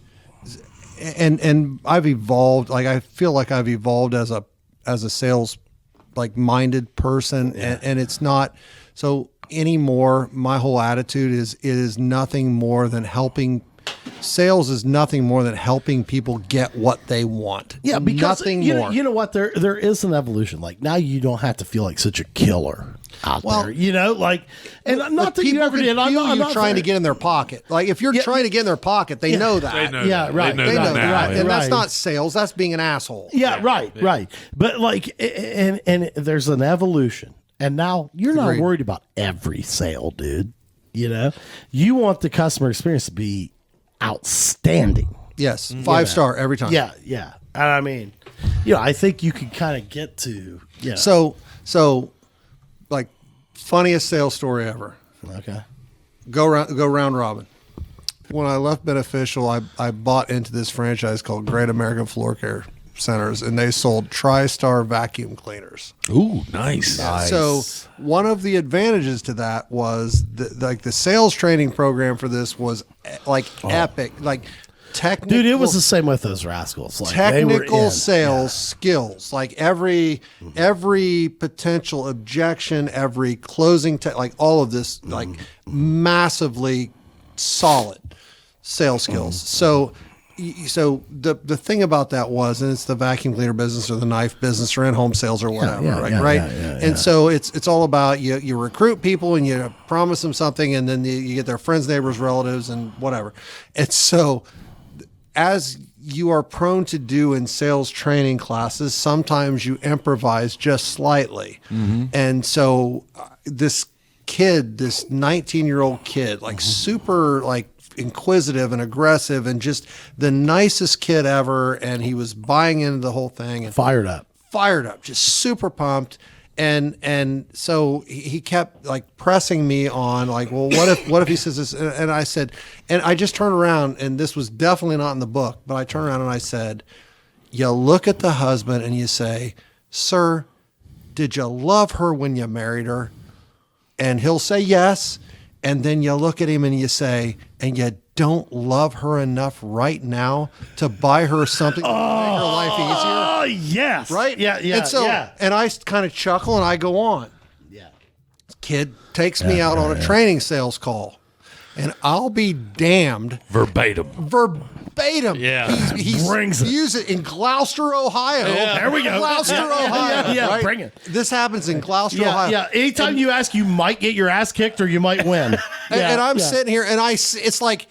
and I've evolved. Like I feel like I've evolved as a sales minded person, and it's not so anymore. My whole attitude is nothing more than helping. Sales is nothing more than helping people get what they want. Yeah, because nothing you more. know what? There is an evolution. Like now, you don't have to feel like such a killer out there. And not But that you people ever can did. I'm feel not, I'm you not trying to saying- get in their pocket. Like if you're trying to get in their pocket, they know that. They know Yeah, that. right. They know They know that now. that, and that's right. not sales. That's being an asshole. Yeah, right. But and there's an evolution, and now you're not Agreed. worried about every sale, dude. You want the customer experience to be outstanding. Yes, 5-star every time. Yeah. And I mean, I think you can kind of get to. So, like, funniest sales story ever. Okay. Go round robin. When I left Beneficial, I bought into this franchise called Great American Floor Care Centers, and they sold TriStar vacuum cleaners. Ooh, nice. So one of the advantages to that was the sales training program for this was epic, technical. Dude, it was the same with those rascals. Like they were Technical in. sales skills, like every potential objection, every closing, all of this, massively solid sales skills. So the thing about that was, and it's the vacuum cleaner business or the knife business or in-home sales or whatever, right? And so it's all about you recruit people and you promise them something, and then you get their friends, neighbors, relatives, and whatever. And so as you are prone to do in sales training classes, sometimes you improvise just slightly. And so this 19-year-old kid, super inquisitive and aggressive and just the nicest kid ever, and he was buying into the whole thing and Fired up, just super pumped. And so he kept pressing me on well, what if he says this? And I said, and I just turned around, and this was definitely not in the book, but I turned around and I said, you look at the husband and you say, sir, did you love her when you married her? And he'll say yes. And then you look at him and you say, and you don't love her enough right now to buy her something to make her life easier. Oh yes, Right? Yeah. And so, and I kind of chuckle and I go on. Yeah. Kid takes me out on a training sales call, and I'll be damned. Verbatim. verbatim. Yeah. He's Brings it. used it in Gloucester, Ohio. There we go. Gloucester, Ohio. Yeah, right? bring it. This happens in Gloucester, Yeah, Ohio. yeah. Anytime you ask, you might get your ass kicked or you might win. And I'm sitting here, and it's like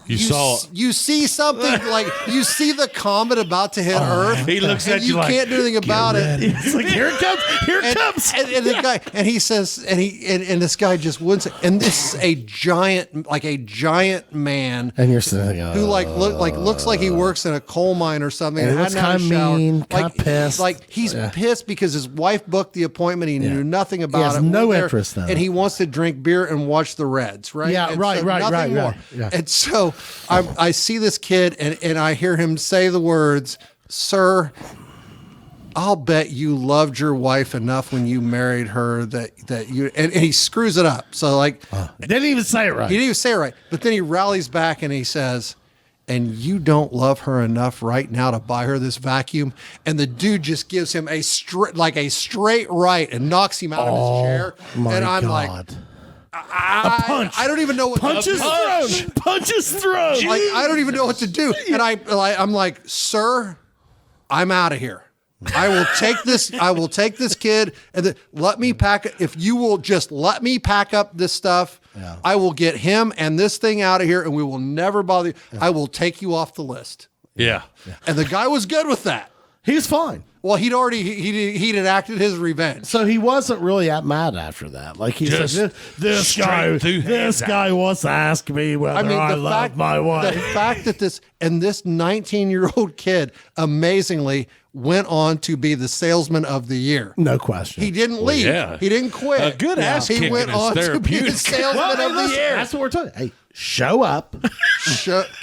You saw it. You see something like you see the comet about to hit Earth. He looks and at you like, can't do anything about it. It's like, here it comes. Here it comes. And the guy, and he says, and this guy just wouldn't say, and this is a giant man. And you're saying, Who looks like he works in a coal mine or something. And he hadn't looks had a kinda shower. mean, kinda like, pissed. Like he's pissed because his wife booked the appointment. He knew nothing about He has it. no Went there, interest in it. and he wants to drink beer and watch the Reds. Right? Yeah, And right, so right, nothing right, more. right. Yeah. And so I see this kid and I hear him say the words, "Sir, I'll bet you loved your wife enough when you married her that you," and he screws it up. So like, Didn't even say it right. he didn't even say it right. But then he rallies back and he says, "And you don't love her enough right now to buy her this vacuum?" And the dude just gives him a straight right and knocks him out of his chair. My And I'm God. like, I don't even know what Punch is thrown. Punch is thrown. like I don't even know what to do. And I'm like, "Sir, I'm out of here. I will take this. I will take this kid and let me pack it. If you will just let me pack up this stuff, I will get him and this thing out of here, and we will never bother you. I will take you off the list." Yeah. And the guy was good with that. He's fine. Well, he'd enacted his revenge. So he wasn't really that mad after that. Like he Just said, this guy, straight two hands guy wants to ask me whether I love my wife. The fact that this 19-year-old kid amazingly went on to be the salesman of the year. No question. He didn't leave. yeah. He didn't quit. A good ass He kicking went is on to be the therapeutic. salesman of the year. That's what we're talking. Hey, show up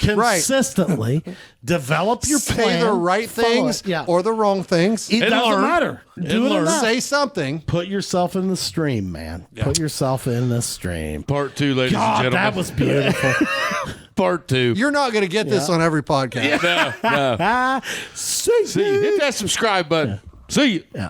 Right. consistently, develop your Say plan, the right follow things it. Yeah. or the wrong things. It doesn't learn. matter. Do it learn. enough. Say something. Put yourself in the stream, man. Put yourself in the stream. Part 2, ladies and God, gentlemen. that was beautiful. Part 2. You're not going to get this on every podcast. No. See, See, hit that subscribe button. See you. Yeah.